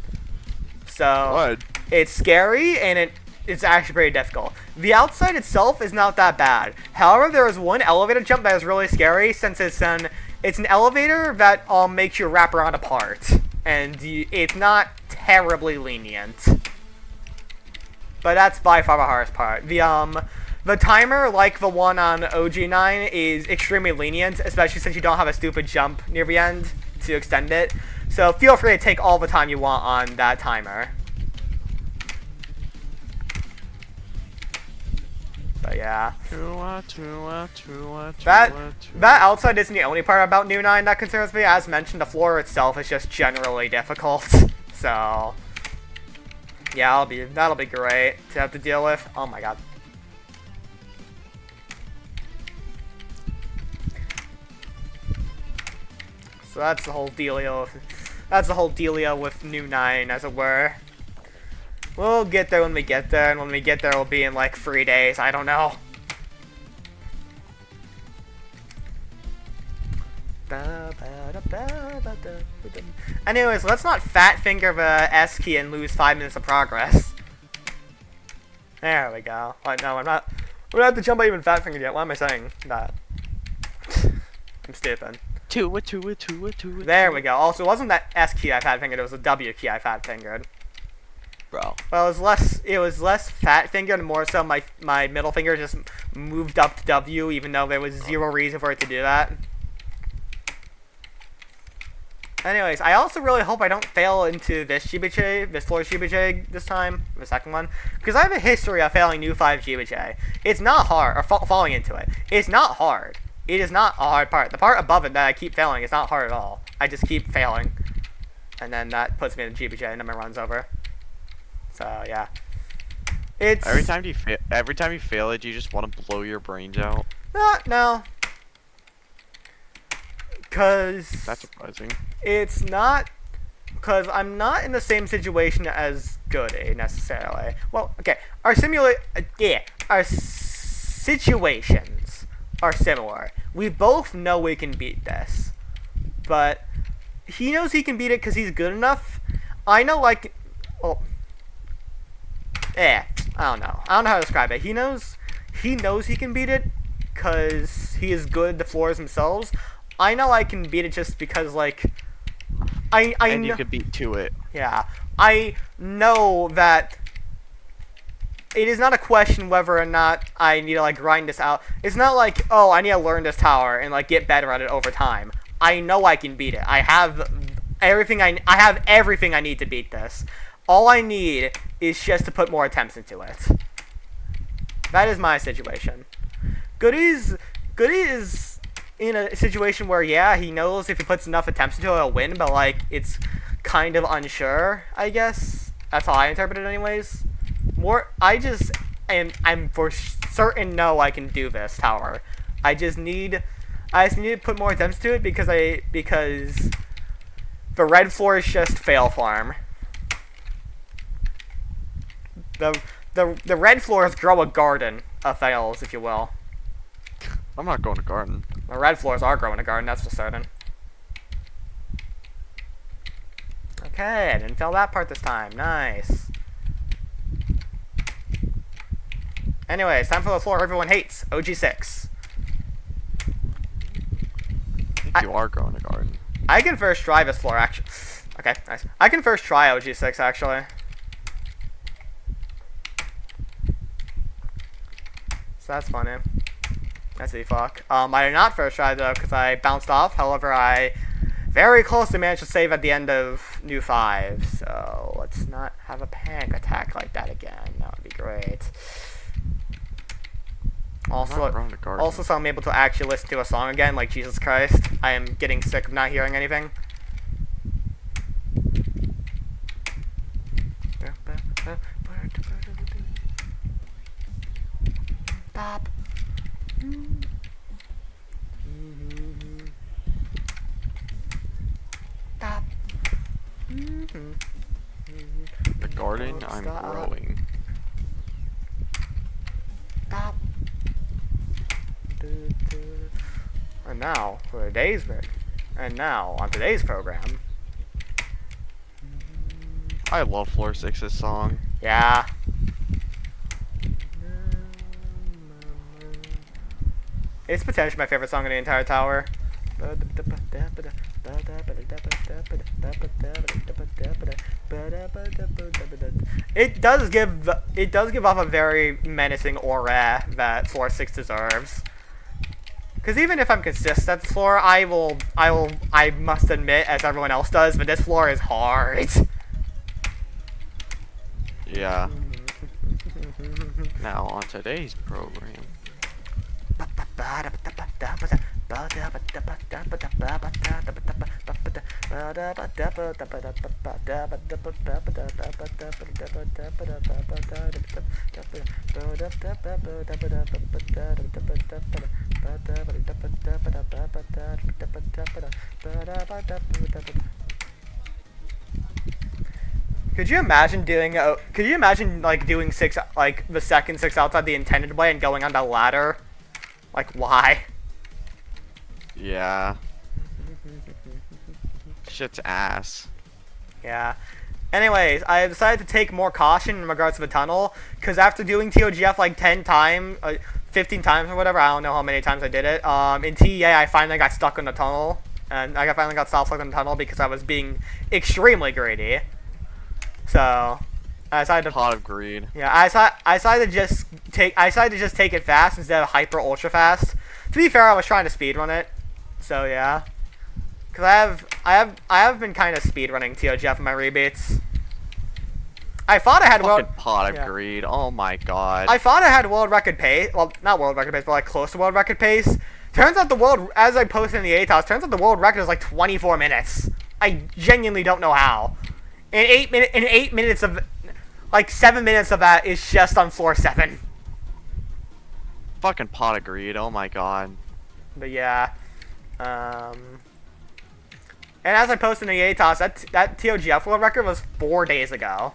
So What? it's scary and it's actually pretty difficult. The outside itself is not that bad. However, there is one elevator jump that is really scary since it's an elevator that makes you wrap around a part, and it's not terribly lenient. But that's by far the hardest part. The timer, like the one on OG9, is extremely lenient, especially since you don't have a stupid jump near the end to extend it. So feel free to take all the time you want on that timer. But yeah. That outside isn't the only part about New 9 that concerns me. As mentioned, the floor itself is just generally difficult. So yeah, that'll be great to have to deal with. Oh my god. So that's the whole dealio. That's the whole dealio with New 9, as it were. We'll get there when we get there, and when we get there, it'll be in like 3 days. I don't know. Anyways, let's not fat finger the S key and lose 5 minutes of progress. There we go. Oh, no, I'm not. We don't have to jump. I even fat fingered yet. Why am I saying that? I'm stupid. There we go. Also, it wasn't that S key I fat fingered. It was a W key I fat fingered. Bro. Well, it was less fat fingered and more so my middle finger just moved up to W, even though there was zero reason for it to do that. Anyways, I also really hope I don't fail into this GBJ, this floor GBJ this time, the second one, because I have a history of failing new 5 GBJ. It's not hard, or falling into it. It's not hard. It is not a hard part. The part above it that I keep failing is not hard at all. I just keep failing, and then that puts me in GBJ, and then my run's over. So yeah, it's every time you fail it, you just want to blow your brains out. No, cause that's surprising. It's not, cause I'm not in the same situation as Goody necessarily. Well, okay, our situations are similar. We both know we can beat this, but he knows he can beat it because he's good enough. I know, like, well. I don't know. I don't know how to describe it. He knows he can beat it because he is good at the floors themselves. I know I can beat it just because, like, and you could beat to it. Yeah. I know that it is not a question whether or not I need to, like, grind this out. It's not like, oh, I need to learn this tower and, like, get better at it over time. I know I can beat it. I have everything I need to beat this. All I need is just to put more attempts into it. That is my situation. Goody is in a situation where, yeah, he knows if he puts enough attempts into it, he'll win, but, like, it's kind of unsure, I guess. That's how I interpret it anyways. I'm for certain know I can do this tower. I just need to put more attempts to it because the red floor is just fail farm. The red floors grow a garden of fails, if you will. I'm not going to garden. The red floors are growing a garden, that's for certain. Okay, I didn't fail that part this time. Nice. Anyways, time for the floor everyone hates. OG6. You are growing a garden. I can first try this floor, actually. Okay, nice. I can first try OG6, actually. So that's funny. That's a fuck. I did not first try though because I bounced off. However, I very closely managed to save at the end of New 5. So let's not have a panic attack like that again. That would be great. Also, so I'm able to actually listen to a song again. Like Jesus Christ, I am getting sick of not hearing anything. Stop. Stop. The garden I'm growing. Stop. And now for today's vid. And now on today's program. I love Floor 6's song. Yeah. It's potentially my favorite song in the entire tower. It does give off a very menacing aura that floor 6 deserves. Because even if I'm consistent at this floor, I must admit, as everyone else does, but this floor is hard. Yeah. Now on today's program. Could you imagine doing 6, like the second 6 outside the intended way and going on the ladder? Like, why? Yeah. Shit's ass. Yeah. Anyways, I decided to take more caution in regards to the tunnel, because after doing TOGF like 10 times, 15 times or whatever, I don't know how many times I did it, in TEA I finally got stuck in the tunnel, and I finally got stuck in the tunnel because I was being extremely greedy. So, I decided to... Pot of greed. Yeah, I decided to just take it fast instead of hyper ultra fast. To be fair, I was trying to speedrun it. So yeah. Cause I have been kind of speedrunning TOGF in my rebates. I thought I had pot of greed. Oh my god. I thought I had world record pace. Well, not world record pace, but like close to world record pace. Turns out as I posted in the ATOS, turns out the world record is like 24 minutes. I genuinely don't know how. In 8 minutes of, like 7 minutes of that is just on floor 7. Fucking pot of greed. Oh my god. But yeah. And as I posted in the ATOS, that TOGF world record was 4 days ago.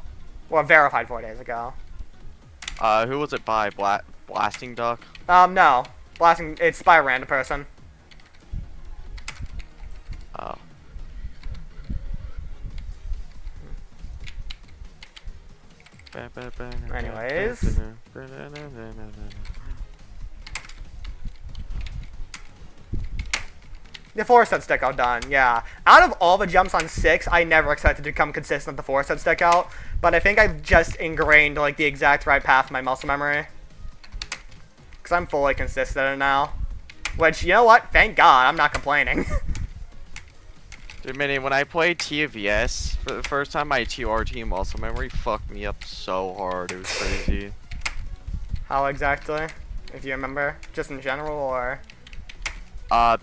Well, verified 4 days ago. Who was it by? Blasting Duck? No. It's by a random person. Oh. Anyways. The 4-set stick out done, yeah. Out of all the jumps on 6, I never expected to become consistent with the 4-set stick out. But I think I've just ingrained like the exact right path in my muscle memory. Because I'm fully consistent in it now. Which, you know what? Thank God, I'm not complaining. Dude, man, when I played TVS for the first time, my TRT muscle memory fucked me up so hard. It was crazy. How exactly? If you remember? Just in general, or?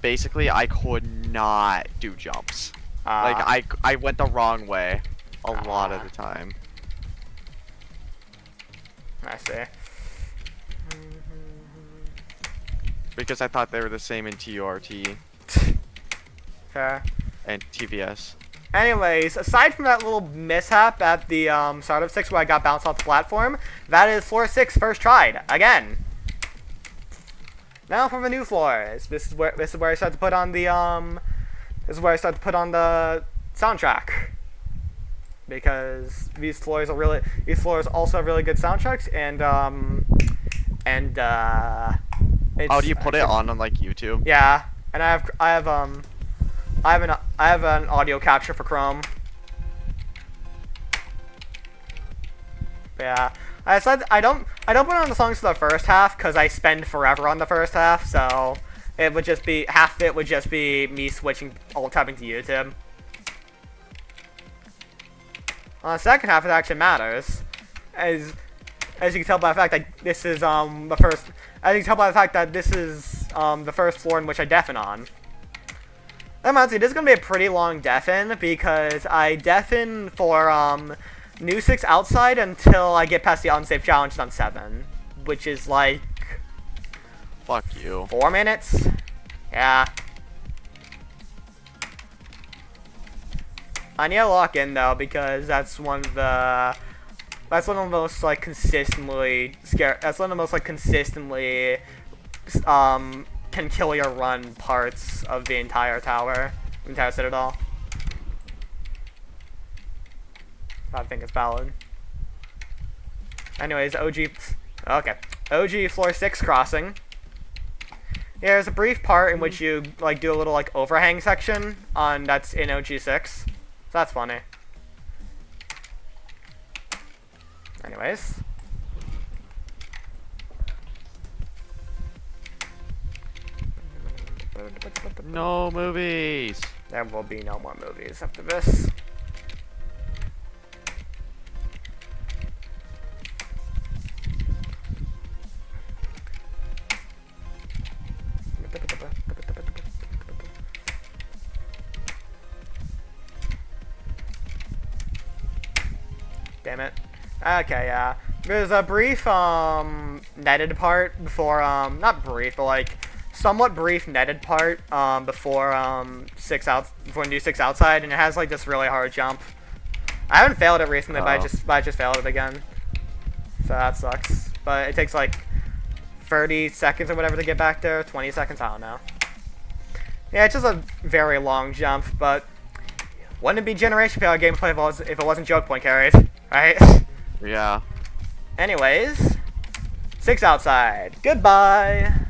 Basically, I could not do jumps. Like, I went the wrong way a lot of the time. I see. Because I thought they were the same in TRT. Fair. And TVS. Anyways, aside from that little mishap at the start of 6 where I got bounced off the platform, that is floor 6 first tried again. Now for the new floors. This is where I start to put on the soundtrack. Because these floors also have really good soundtracks, and oh, do you put it on like YouTube? Yeah, and I have an audio capture for Chrome. But yeah, I don't put on the songs for the first half because I spend forever on the first half, so it would just be half of it would just be me switching alt tabbing to YouTube. On the second half, it actually matters, as you can tell by the fact that this is the first. As you can tell by the fact that this is the first floor in which I deafen on. Honestly, this is gonna be a pretty long deafen because I deafen for new 6 outside until I get past the unsafe challenge on 7, which is like fuck you. 4 minutes. Yeah. I need to lock in though because that's one of the most like consistently can kill your run parts of the entire tower, entire Citadel. I think it's valid. Anyways, OG, okay, OG floor 6 crossing. Yeah, there's a brief part in which you like do a little like overhang section on that's in OG6, so that's funny. Anyways. No movies. There will be no more movies after this. Damn it. Okay, yeah. There's a brief, netted part before, not brief, but like, somewhat brief netted part, before, before New 6 Outside, and it has like this really hard jump. I haven't failed it recently, but I just failed it again. So that sucks. But it takes like 30 seconds or whatever to get back there, 20 seconds, I don't know. Yeah, it's just a very long jump, but wouldn't it be generation failure gameplay if it wasn't joke point carried, right? Yeah. Anyways, 6 Outside. Goodbye.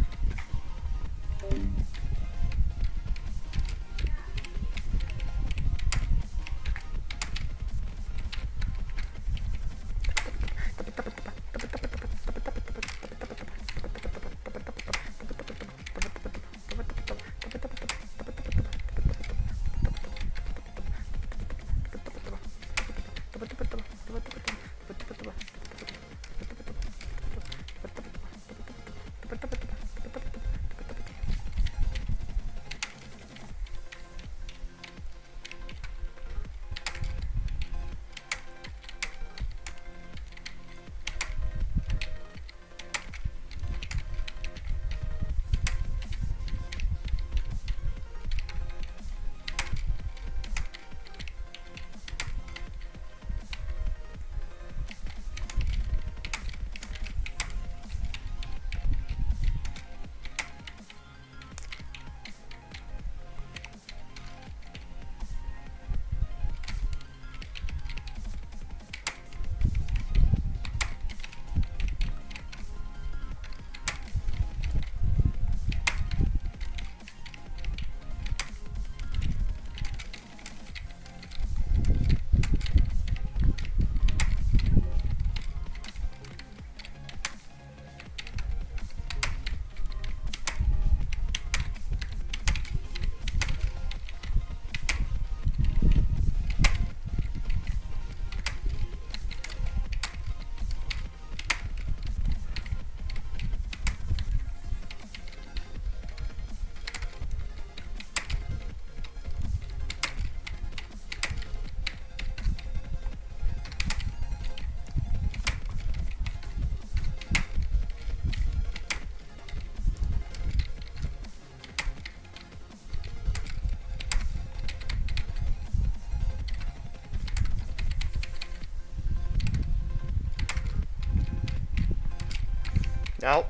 Nope.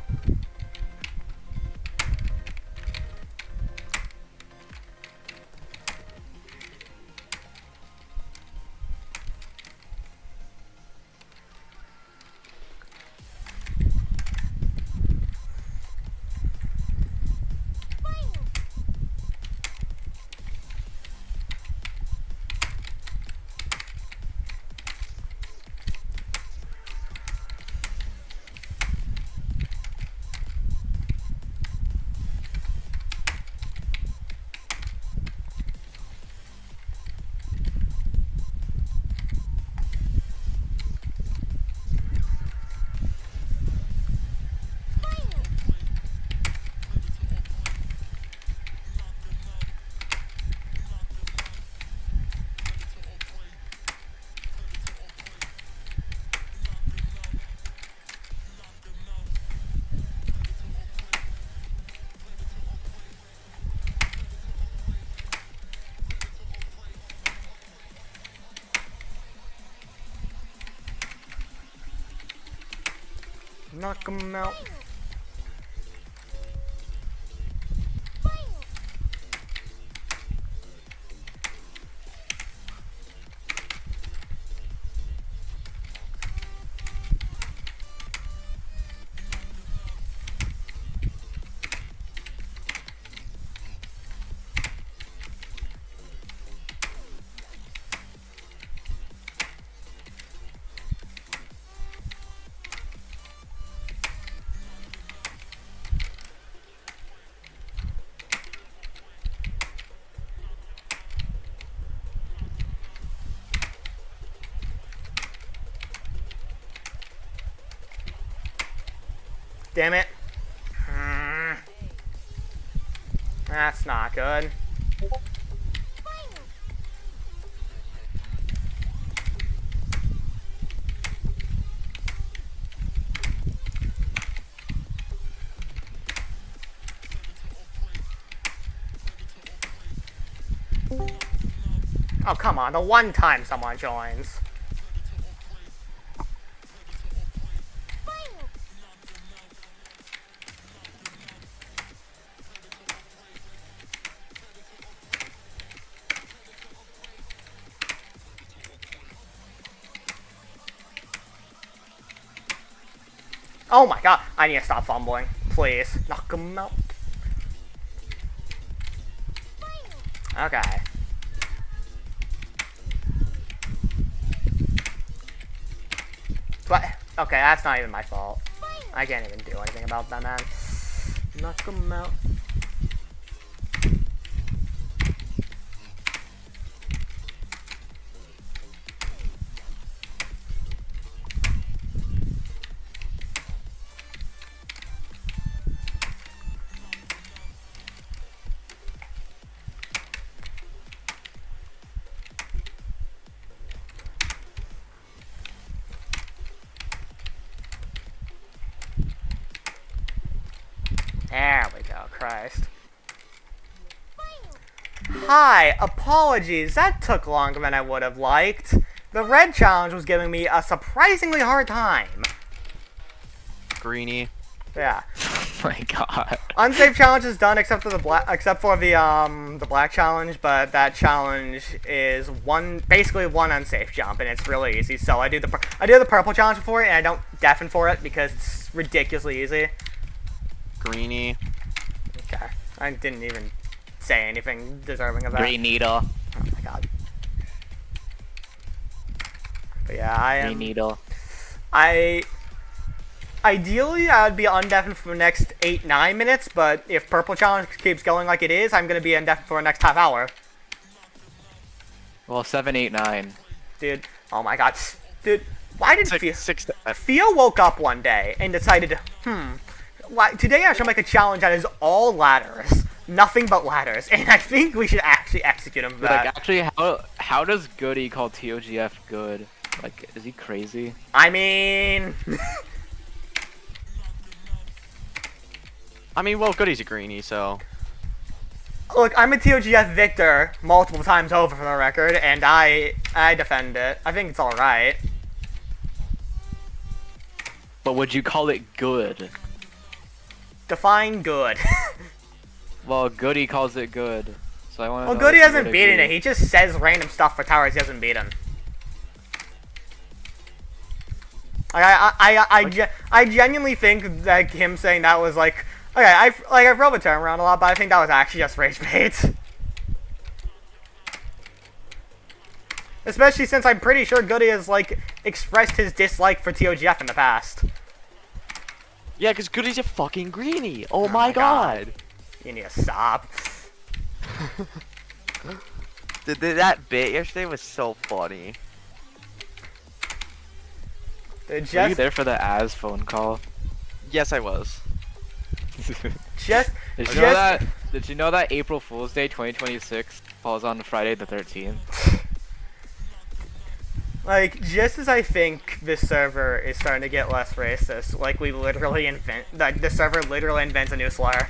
Knock 'em out. Damn it. That's not good. Oh, come on. The one time someone joins. Oh my god. I need to stop fumbling. Please. Knock him out. Okay. But, okay, that's not even my fault. I can't even do anything about that, man. Knock him out. There we go, Christ. Hi, apologies, that took longer than I would have liked. The red challenge was giving me a surprisingly hard time. Greenie. Yeah. Oh my god. Unsafe challenge is done except for the black challenge, but that challenge is basically one unsafe jump, and it's really easy. So I do the purple challenge before it, and I don't deafen for it because it's ridiculously easy. Greenie. Okay. I didn't even say anything deserving of that. Green needle. Oh my god. But yeah, I am. Green needle. Ideally, I would be undeafened for the next 8-9 minutes, but if purple challenge keeps going like it is, I'm gonna be undeafened for the next half hour. Well, 7, 8, 9. Dude, oh my god. Dude, why did Theo woke up one day and decided, today I should make a challenge that is all ladders. Nothing but ladders. And I think we should actually execute him for that. Like, actually, how does Goody call TOGF good? Like, is he crazy? I mean... well, Goody's a greenie, so... Look, I'm a TOGF victor multiple times over for the record, and I defend it. I think it's alright. But would you call it good? Define good. Well, Goody calls it good. So I want to Well, Goody hasn't beaten it. He just says random stuff for towers he hasn't beaten. I genuinely think that him saying that was like, okay, I've rolled the term around a lot, but I think that was actually just rage bait. Especially since I'm pretty sure Goody has like expressed his dislike for TOGF in the past. Yeah, because Goody's a fucking greenie. Oh my god. You need to stop. That bit yesterday was so funny. Were you there for the As phone call? Yes, I was. Did you know that April Fool's Day 2026 falls on Friday the 13th? Like, just as I think this server is starting to get less racist, like we literally the server literally invents a new slur.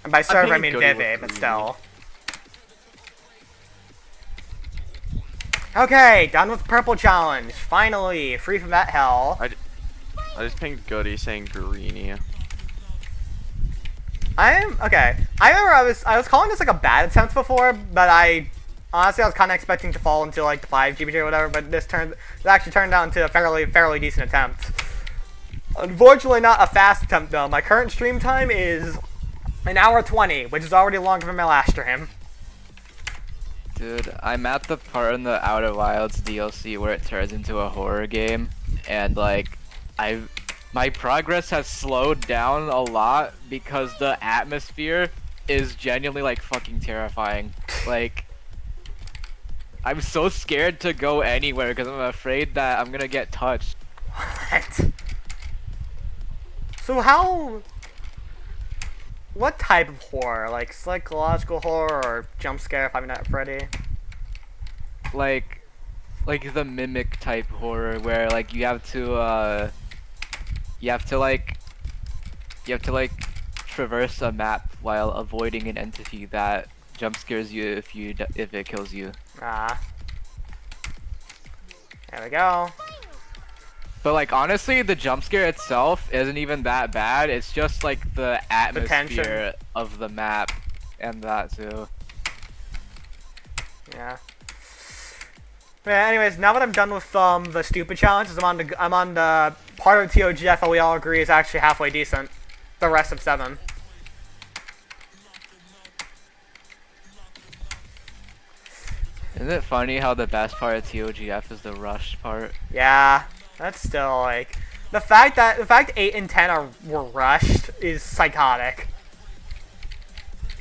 And by server I mean Vivi, but still. Okay, done with purple challenge. Finally, free from that hell. I just pinged Goody saying greenie. I remember I was calling this like a bad attempt before, but honestly I was kind of expecting to fall into like the 5 GPG or whatever, but it actually turned out into a fairly decent attempt. Unfortunately, not a fast attempt though. My current stream time is 1 hour 20, which is already longer than my last stream. Dude, I'm at the part in the Outer Wilds DLC where it turns into a horror game, and like, my progress has slowed down a lot because the atmosphere is genuinely like fucking terrifying. Like, I'm so scared to go anywhere because I'm afraid that I'm gonna get touched. What? So how? What type of horror? Like psychological horror or jump scare? Five Nights at Freddy. Like the mimic type horror where like you have to like traverse a map while avoiding an entity that jump scares you if it kills you. Ah. There we go. But like honestly, the jump scare itself isn't even that bad. It's just like the atmosphere of the map and that too. Yeah. Yeah. Anyways, now that I'm done with the stupid challenges, I'm on the part of TOGF that we all agree is actually halfway decent. The rest of 7. Isn't it funny how the best part of TOGF is the rush part? Yeah. That's still like the fact 8 and 10 were rushed is psychotic.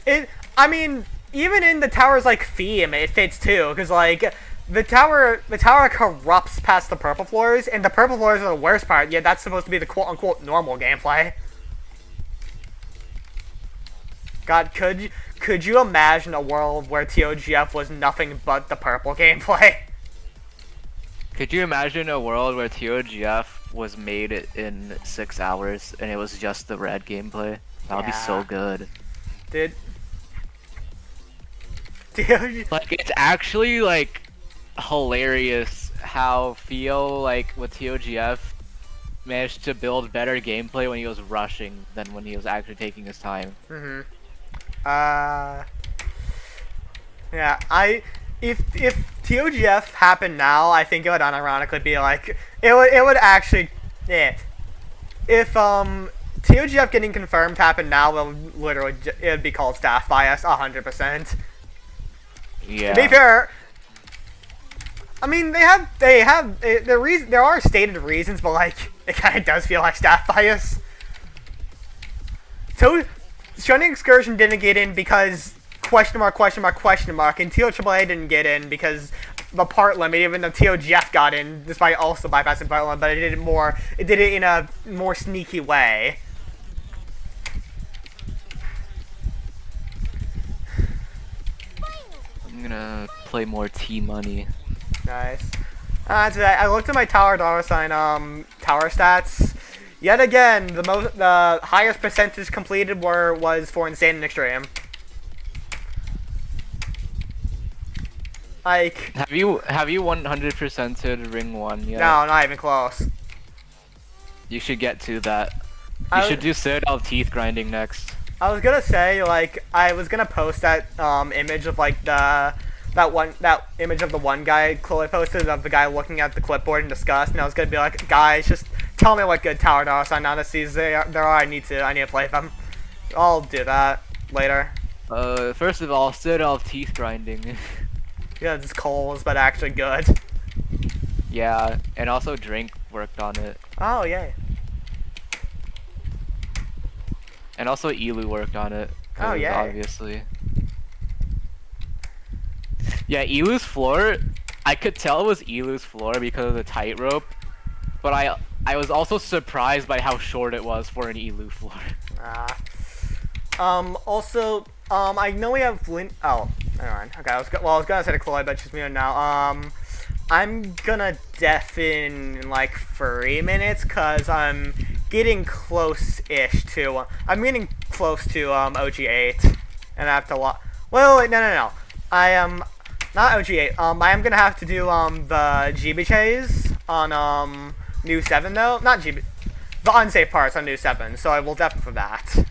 I mean, even in the tower's like theme, it fits too, because like the tower corrupts past the purple floors, and the purple floors are the worst part. Yet that's supposed to be the quote unquote normal gameplay. God, could you imagine a world where TOGF was nothing but the purple gameplay? Could you imagine a world where TOGF was made in 6 hours and it was just the red gameplay? That would be so good. Dude. Like, it's actually, like, hilarious how Theo, like, with TOGF, managed to build better gameplay when he was rushing than when he was actually taking his time. Yeah, if TOGF happened now, I think it would unironically be like it would actually, yeah. If TOGF getting confirmed happened now, it would be called staff bias 100%. Yeah. To be fair, I mean there are stated reasons, but like it kind of does feel like staff bias. So Shunning Excursion didn't get in because question mark, and TOAAA didn't get in because the part limit, even though TOGF got in, despite also bypassing part limit, but it did it in a more sneaky way. I'm gonna play more T-Money. Nice. I looked at my tower tower stats. Yet again, the highest percentage completed was for Insane and Extreme. Like, have you 100%ed Ring 1 yet? No, not even close. You should get to that. You should do Citadel teeth grinding next. I was gonna say, like, I was gonna post that image of like that image of the one guy Chloe posted of the guy looking at the clipboard in disgust, and I was gonna be like, guys, just tell me what good tower sign analyses there are. I need to play them. I'll do that later. First of all, Citadel teeth grinding. Yeah, it's Cole's, but actually good. Yeah, and also Drink worked on it. Oh, yay. And also Elu worked on it. Oh, yay. Obviously. Yeah, Elu's floor, I could tell it was Elu's floor because of the tightrope, but I was also surprised by how short it was for an Elu floor. Also, I know we have oh, never mind. Okay, I was gonna say to Chloe, but she's muted now. I'm gonna def in like 3 minutes, cause I'm getting close-ish to, OG8, and I have to well, wait, no. I am, not OG8, I am gonna have to do, the GB chase on, New 7, though. Not GB, the unsafe parts on New 7, so I will def for that.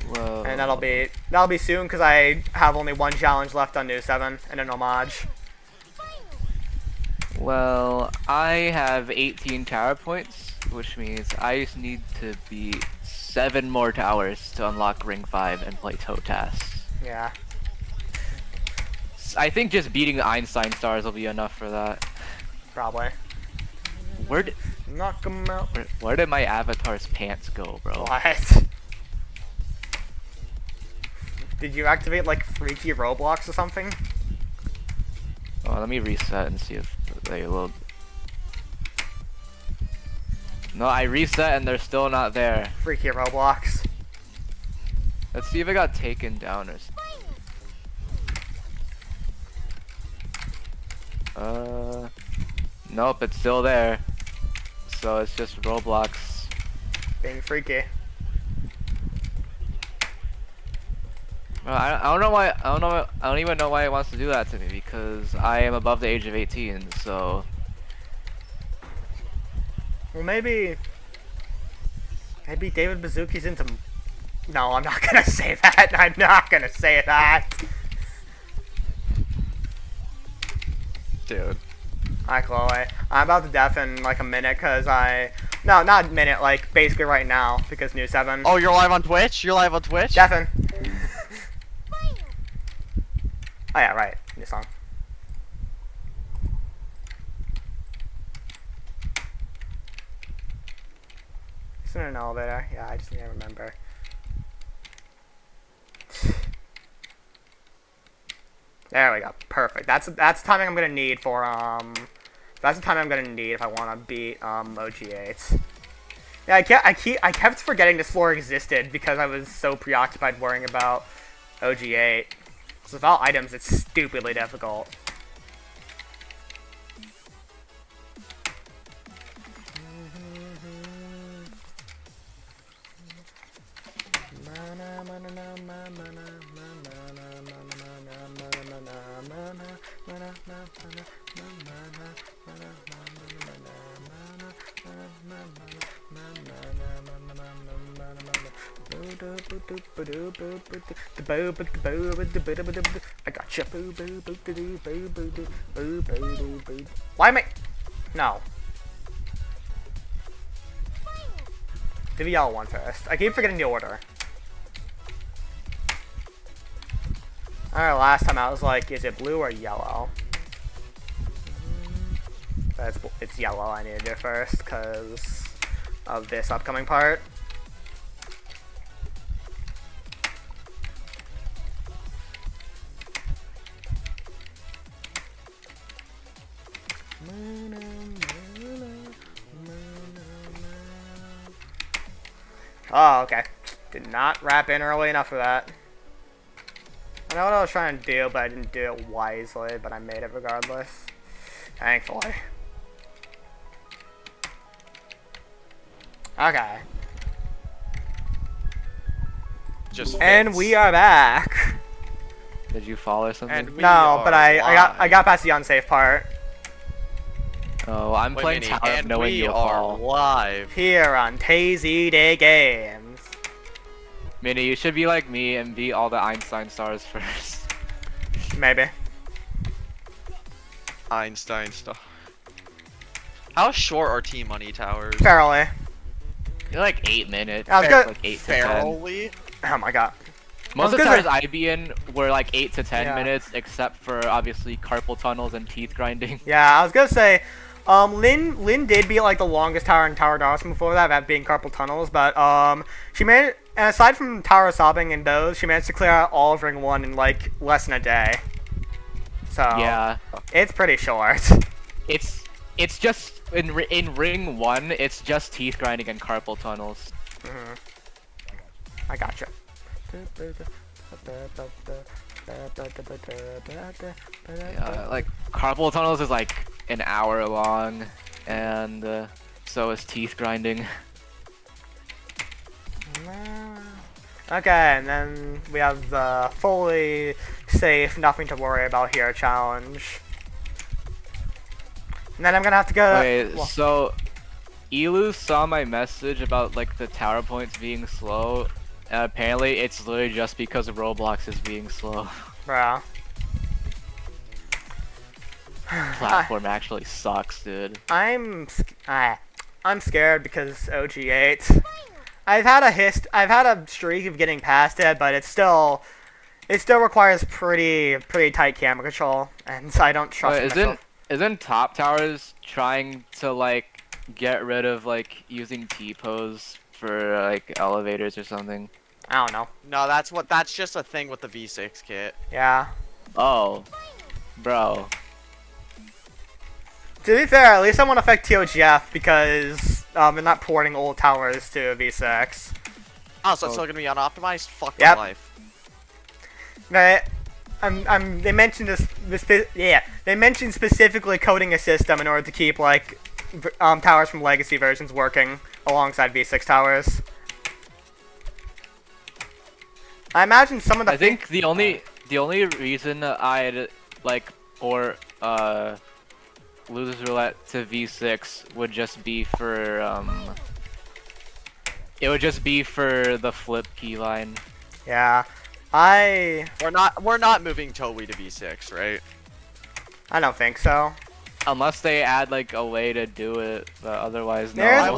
Whoa. And that'll be soon, because I have only 1 challenge left on New 7, and an homage. Well, I have 18 tower points, which means I just need to beat 7 more towers to unlock Ring 5 and play TOTAS. Yeah. I think just beating the Einstein stars will be enough for that. Probably. Knock 'em out. Where did my avatar's pants go, bro? What? Did you activate like freaky Roblox or something? Oh, let me reset and see if they load. No, I reset and they're still not there. Freaky Roblox. Let's see if it got taken down or nope, it's still there. So it's just Roblox. Being freaky. I don't know why. I don't even know why it wants to do that to me because I am above the age of 18. So Well, maybe David Bazooki's into. No, I'm not gonna say that. I'm not gonna say that. Dude. Hi, Chloe. I'm about to def in like a minute because no, not a minute, like basically right now because New 7. Oh, you're live on Twitch? You're live on Twitch? Defin. Oh yeah, right. New song. It's in an elevator. Yeah, I just need to remember. There we go. Perfect. That's the timing I'm gonna need for That's the timing I'm gonna need if I want to beat OG8. Yeah, I kept forgetting this floor existed because I was so preoccupied worrying about OG8. So without items, it's stupidly difficult. I gotcha. Why am I? No. Do the yellow one first. I keep forgetting the order. Alright, last time I was like, is it blue or yellow? It's yellow I need to do first because of this upcoming part. Oh, okay. Did not wrap in early enough for that. I know what I was trying to do, but I didn't do it wisely, but I made it regardless. Thankfully. Okay. Just And fits. we are back. did you fall or something? And we No, but are I got live. past the unsafe part. Oh, I'm Wait, playing Minnie, Tower of and knowing we you'll are fall. live. Here on Tazy Day Games. Minnie, you should be like me and beat all the Einstein stars first. Maybe. Einstein stuff. How short are Team Money Towers? Fairly. You're like 8 minutes. I was good. Like 8 to 10. Fairly? Oh my god. Most of the gonna towers I be in were like 8 to 10 Yeah. minutes, except for obviously carpal tunnels and teeth grinding. Yeah, I was gonna say, Lynn did beat like the longest tower in Tower Dawson before that being carpal tunnels, but she managed, and aside from Tower of Sobbing and those, she managed to clear out all of Ring 1 in like less than a day. So Yeah, it's pretty short. it's just in ring 1, it's just teeth grinding and carpal tunnels. I gotcha. Yeah, like carpal tunnels is like an hour long, and so is teeth grinding. Okay, and then we have the fully safe, nothing to worry about here challenge. And then I'm gonna have to go. Wait, well, so Elu saw my message about like the tower points being slow, and apparently it's literally just because Roblox is being slow. bro. Platform actually sucks, dude. I'm scared because OG8. I've had a streak of getting past it, but it still requires pretty tight camera control, and so I don't trust Wait, myself. isn't Top Towers trying to like get rid of like using T-pose for like elevators or something? I don't know. No, that's just a thing with the V6 kit. Yeah. Oh, bro. To be fair, at least I won't affect TOGF because they're not porting old towers to V6. Oh, so it's still gonna be unoptimized? Fuck Yep. my life. They mentioned they mentioned specifically coding a system in order to keep like towers from legacy versions working alongside V6 towers. I imagine some of the. I think the only reason I'd like port Losers Roulette to V6 would just be for it would just be for the flip keyline. Yeah, We're not moving Toei to V6, right? I don't think so. Unless they add like a way to do it, but otherwise no. There's- I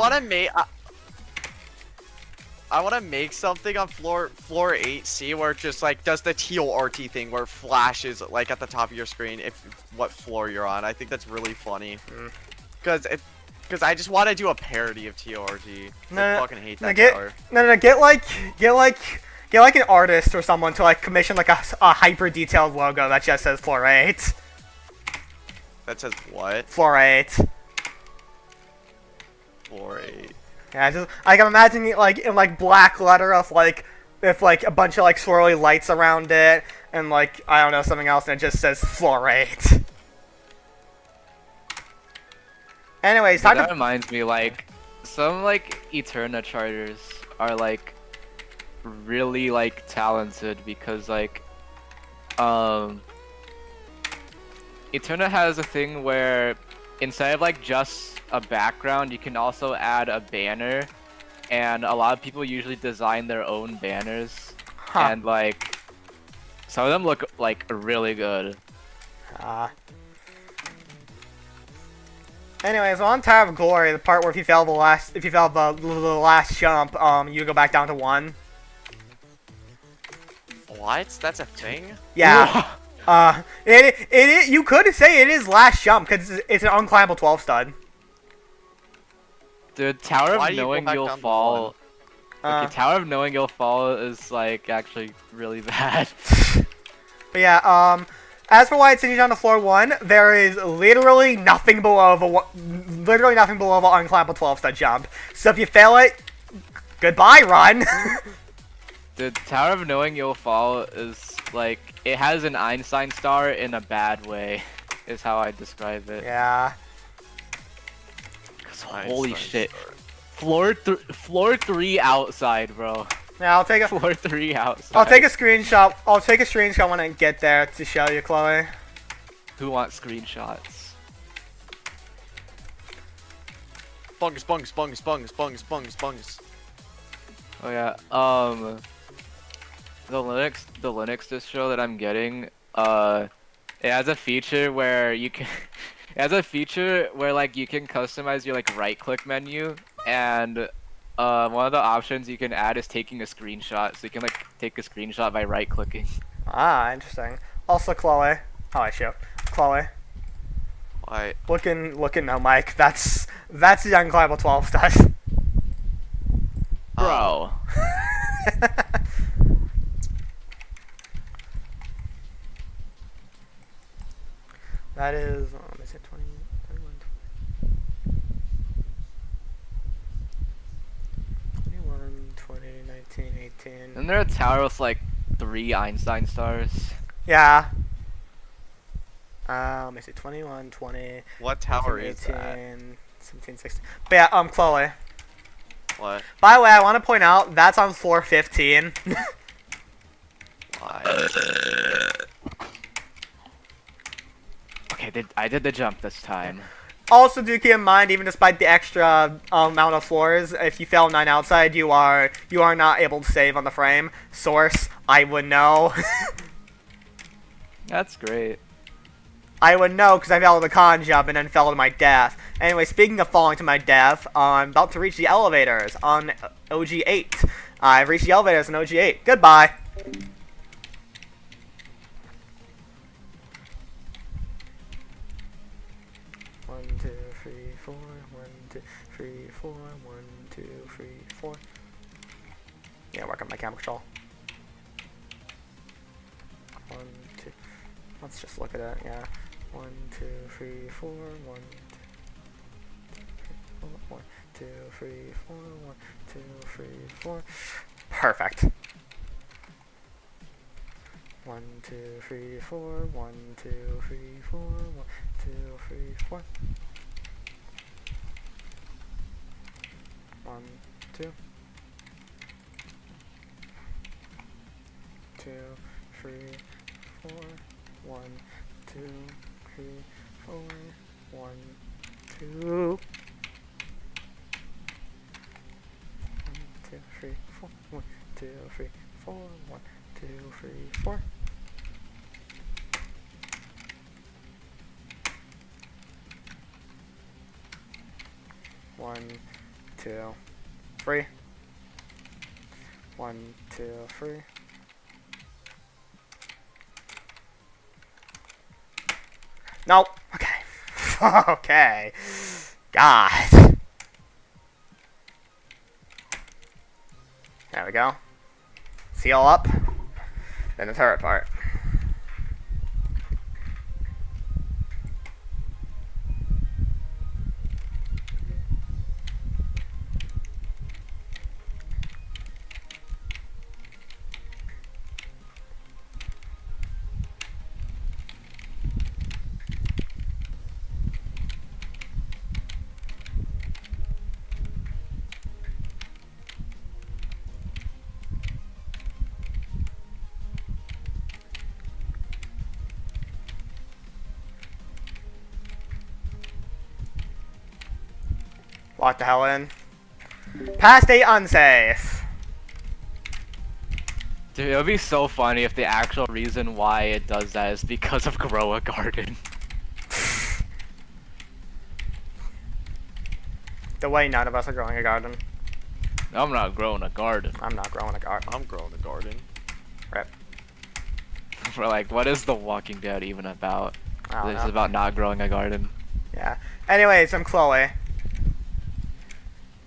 want to make something on floor 8C where it just like does the TORT thing where it flashes like at the top of your screen if what floor you're on. I think that's really funny. Because I just want to do a parody of TORT. I fucking hate that tower. Get like an artist or someone to like commission like a hyper detailed logo that just says floor 8. That says what? Floor 8. Floor 8. Yeah, just like I'm imagining it like in like black letter of like with like a bunch of like swirly lights around it and like I don't know something else and it just says floor 8. Anyways, time that to reminds me, like some like Eterna charters are like really like talented because like Eterna has a thing where instead of like just a background, you can also add a banner, and a lot of people usually design their own banners, and like some of them look like really good. Anyways, on Tower of Glory, the part where if you fail the last jump, you go back down to 1. What? That's a thing? Yeah. You could say it is last jump because it's an unclimbable 12 stud. Dude, Tower Why of do you go Knowing back You'll down to Fall. one? Okay, Tower of Knowing You'll Fall is like actually really bad. But yeah, as for why it's sitting down to floor 1, there is literally nothing below the unclimbable 12 stud jump. So if you fail it, goodbye, run. Dude, Tower of Knowing You'll Fall is like it has an Einstein star in a bad way, is how I describe it. Yeah. Holy shit. Floor 3 outside, bro. Yeah, I'll take a Floor 3 outside. I'll take a screenshot. I'll take a screenshot when I get there to show you, Chloe. Who wants screenshots? Bungus, bungus, bungus, bungus, bungus, bungus, bungus. Oh yeah. The Linux distro that I'm getting, it has a feature where you can it has a feature where like you can customize your like right click menu, and one of the options you can add is taking a screenshot, so you can like take a screenshot by right clicking. Ah, interesting. Also, Chloe. Oh, I show. Chloe. Why? Looking now, Mike. That's the unclimbable 12 stud. Bro. That is, let me say 20, 21, 20, 19, 18. Isn't there a tower with like 3 Einstein stars? Yeah. Let me see, 21, 20. What tower 18, is that? 17, 16. But yeah, Chloe. What? By the way, I want to point out that's on floor 15. Why? Okay, I did the jump this time. Also, do keep in mind, even despite the extra amount of floors, if you fail 9 outside, you are not able to save on the frame. Source, I would know. That's great. I would know because I fell to the con jump and then fell to my death. Anyway, speaking of falling to my death, I'm about to reach the elevators on OG8. I've reached the elevators on OG8. Goodbye. One, two, three, four. 1, 2, 3, 4. 1, 2, 3, 4. Yeah, work on my camera control. 1, 2. Let's just look at it. Yeah. 1, 2, 3, 4. 1, 2, 3, 4. 1, 2, 3, 4. 1, 2, 3, 4. Perfect. 1, 2, 3, 4. 1, 2, 3, 4. 1, 2, 3, 4. 1, 2. 2, 3, 4. 1, 2, 3, 4. 1, 2. 1, 2, 3, 4. 1, 2, 3, 4. 1, 2, 3, 4. 1, 2, 3. 1, 2, 3. No. Okay. Okay. God. There we go. Seal up. Then the turret part. Lock the hell in. Past 8 unsafe. Dude, it would be so funny if the actual reason why it does that is because of grow a garden. The way none of us are growing a garden. I'm not growing a garden. I'm not growing a garden. I'm growing a garden. Rip. We're like, what is The Walking Dead even about? I don't It's know. about not growing a garden. Yeah. Anyways, I'm Chloe.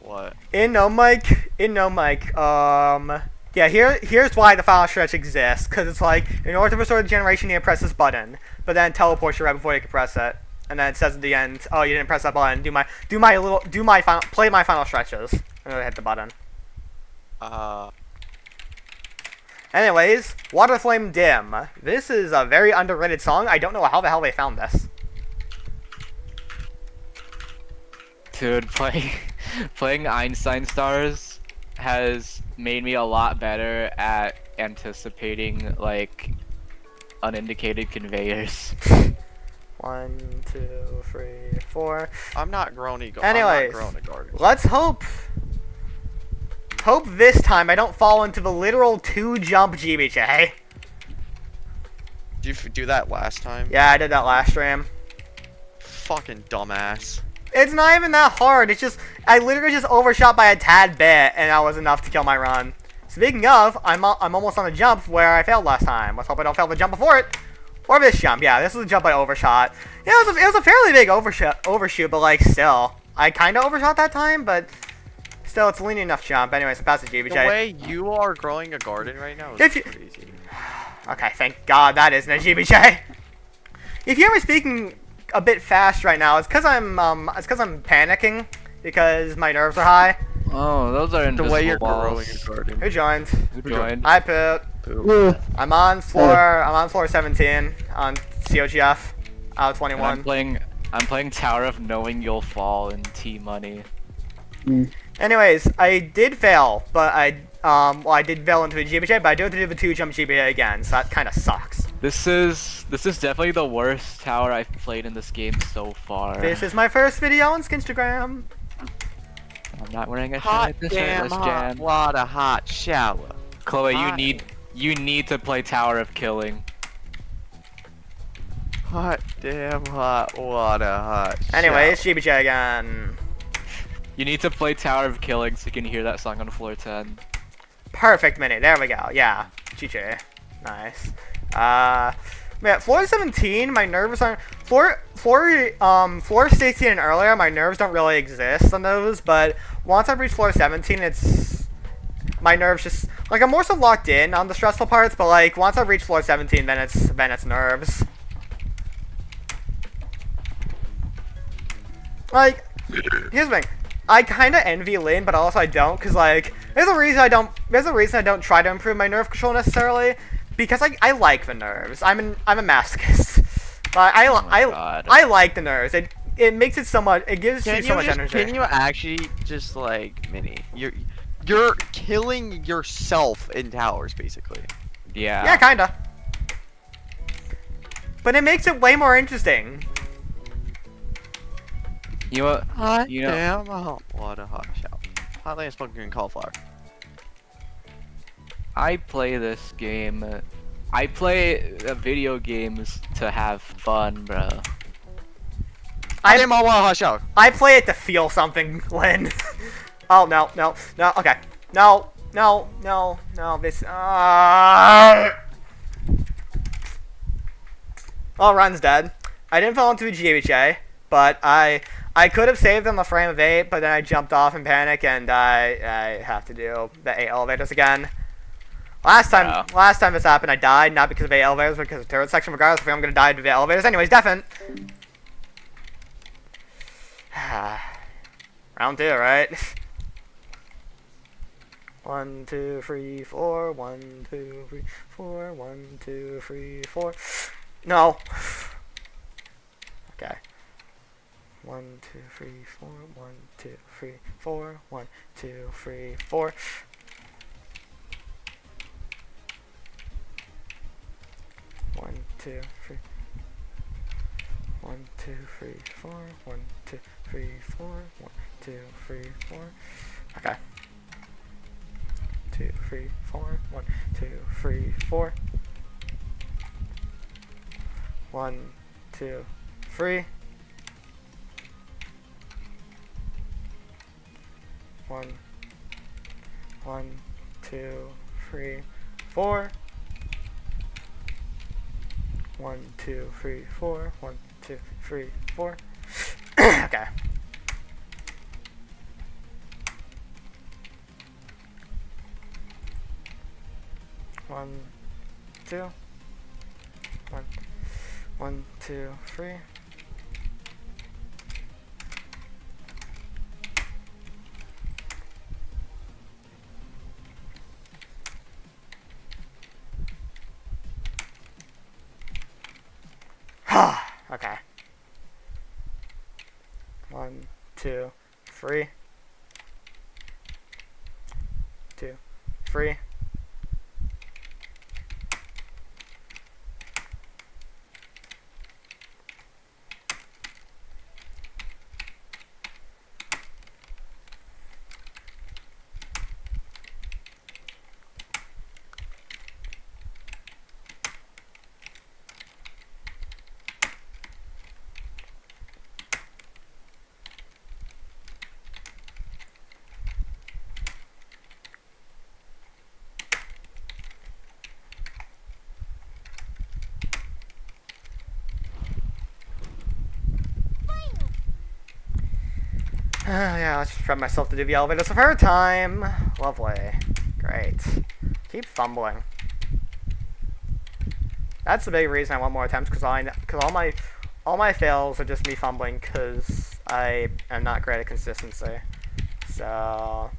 What? In no mic. Yeah, here's why the final stretch exists. Because it's like, in order to restore the generation, you need to press this button. But then it teleports you right before you can press it. And then it says at the end, oh, you didn't press that button. Play my final stretches. And then I hit the button. Anyways, Water Flame Dim. This is a very underrated song. I don't know how the hell they found this. Dude, playing Einstein Stars has made me a lot better at anticipating, like, unindicated conveyors. 1, 2, 3, 4. I'm not growing a garden. Anyways, I'm not growing a garden. Let's hope this time I don't fall into the literal 2-jump GBJ. Did you do that last time? Yeah, I did that last stream. Fucking dumbass. It's not even that hard. It's just, I literally just overshot by a tad bit, and that was enough to kill my run. Speaking of, I'm almost on a jump where I failed last time. Let's hope I don't fail the jump before it. Or this jump. Yeah, this is a jump I overshot. Yeah, it was a fairly big overshoot, but like, still. I kind of overshot that time, but still, it's a lean enough jump. Anyways, I passed the GBJ. The way you are growing a garden right now is If you- crazy. Okay, thank God that isn't a GBJ. If you hear me speaking a bit fast right now, it's because I'm panicking because my nerves are high. Oh, those are The invisible way you're walls. growing a garden. Who joined? Who joined? Hi, Poop. I'm on floor 17 on COGF out of And 21. I'm playing Tower of Knowing You'll Fall in T Money. Anyways, I did fail, but I did fail into a GBJ, but I do have to do the 2-jump GBJ again, so that kind of sucks. This is definitely the worst tower I've played in this game so far. This is my first video on Skinstagram. I'm not wearing a Hot shirt this damn shirtless hot Jan. water, hot shower. Chloe, Hot. you need to play Tower of Killing. Hot damn hot water, hot Anyways, shower. GBJ again. You need to play Tower of Killing so you can hear that song on floor 10. Perfect minute. There we go. Yeah. GJ. Nice. Man, floor 17, my nerves aren't floor 16 and earlier, my nerves don't really exist on those, but once I reach floor 17, it's my nerves just like I'm more so locked in on the stressful parts, but like once I reach floor 17, then it's nerves. Like, here's the thing. I kind of envy Lin, but also I don't, because like there's a reason I don't try to improve my nerve control necessarily, because I like the nerves. I'm a masochist. But I like the nerves. It makes it so much. It gives you so much energy. Can you actually just like Mini? You're killing yourself in towers basically. Yeah. Yeah, kinda. But it makes it way more interesting. You know what? You know. Damn, what a hot shout. Hotly unspoken cauliflower. I play this game. I play video games to have fun, bro. I play it to feel something, Lynn. Oh no. Okay. No. This. Oh, Run's dead. I didn't fall into a GHA, but I could have saved on the frame of 8, but then I jumped off in panic, and I have to do the 8 elevators again. Last time this happened, I died, not because of 8 elevators, but because of turret section. Regardless if I'm gonna die to the elevators. Anyways, deafened. Round 2, right? 1, 2, 3, 4. 1, 2, 3, 4. 1, 2, 3, 4. No. Okay. 1, 2, 3, 4. 1, 2, 3, 4. 1, 2, 3, 4. 1, 2, 3. 1, 2, 3, 4. 1, 2, 3, 4. 1, 2, 3, 4. Okay. 2, 3, 4. 1, 2, 3, 4. 1, 2, 3. 1, 2, 3, 4. 1, 2, 3, 4. 1, 2, 3, 4. Okay. 1, 2. 1, 2, 3. Okay. 1, 2, 3. 2, 3. Yeah, let's just prep myself to do the elevators the third time. Lovely. Great. Keep fumbling. That's the big reason I want more attempts, because all my fails are just me fumbling because I am not great at consistency. So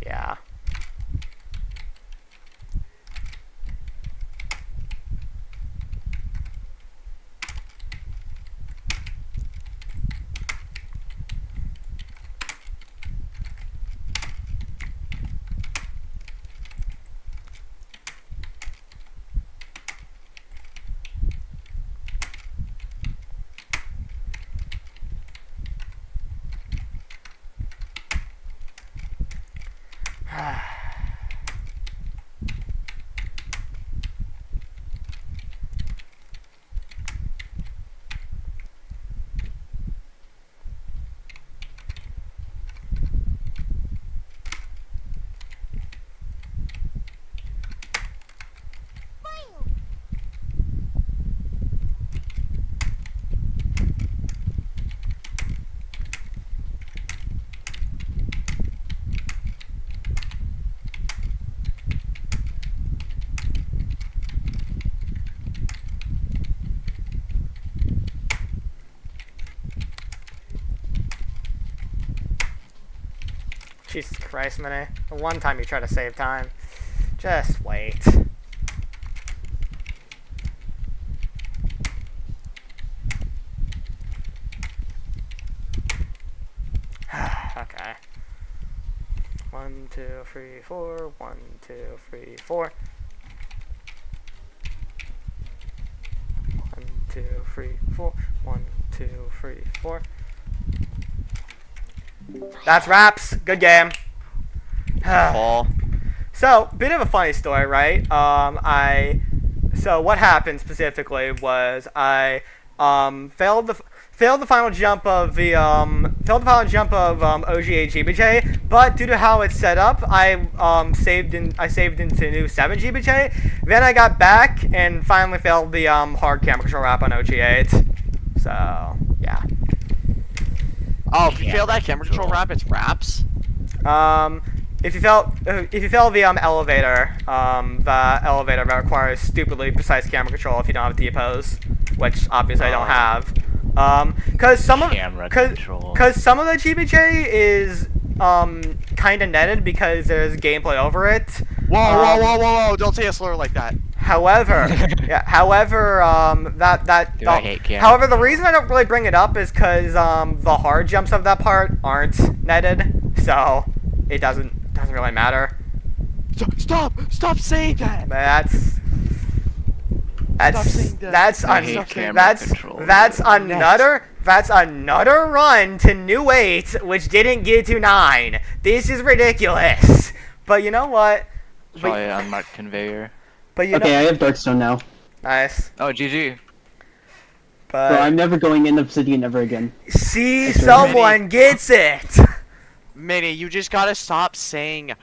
yeah. Jesus Christ, Minnie. The one time you try to save time. Just wait. Okay. 1, 2, 3, 4. 1, 2, 3, 4. 1, 2, 3, 4. 1, 2, 3, 4. That's wraps. Good game. Fall. So, bit of a funny story, right? So what happened specifically was I failed the final jump of OGA GBJ, but due to how it's set up, I saved into new 7 GBJ. Then I got back and finally failed the hard camera control wrap on OG8. So yeah. Oh, if you fail that camera control wrap, it's wraps. If you fail the elevator, that requires stupidly precise camera control if you don't have D-pose, which obviously I don't have. Cause some of the GBJ is kind of netted because there's gameplay over it. Whoa! Don't say a slur like that. However, However, the reason I don't really bring it up is because the hard jumps of that part aren't netted, so it doesn't really matter. Stop saying that. But that's another run to new 8, which didn't get to 9. This is ridiculous. But you know what? Probably an unmarked conveyor. But you Okay, know, I have Darkstone now. nice. Oh, GG. But So I'm never going in Obsidian ever again. see, someone gets it. Minnie, you just gotta stop saying,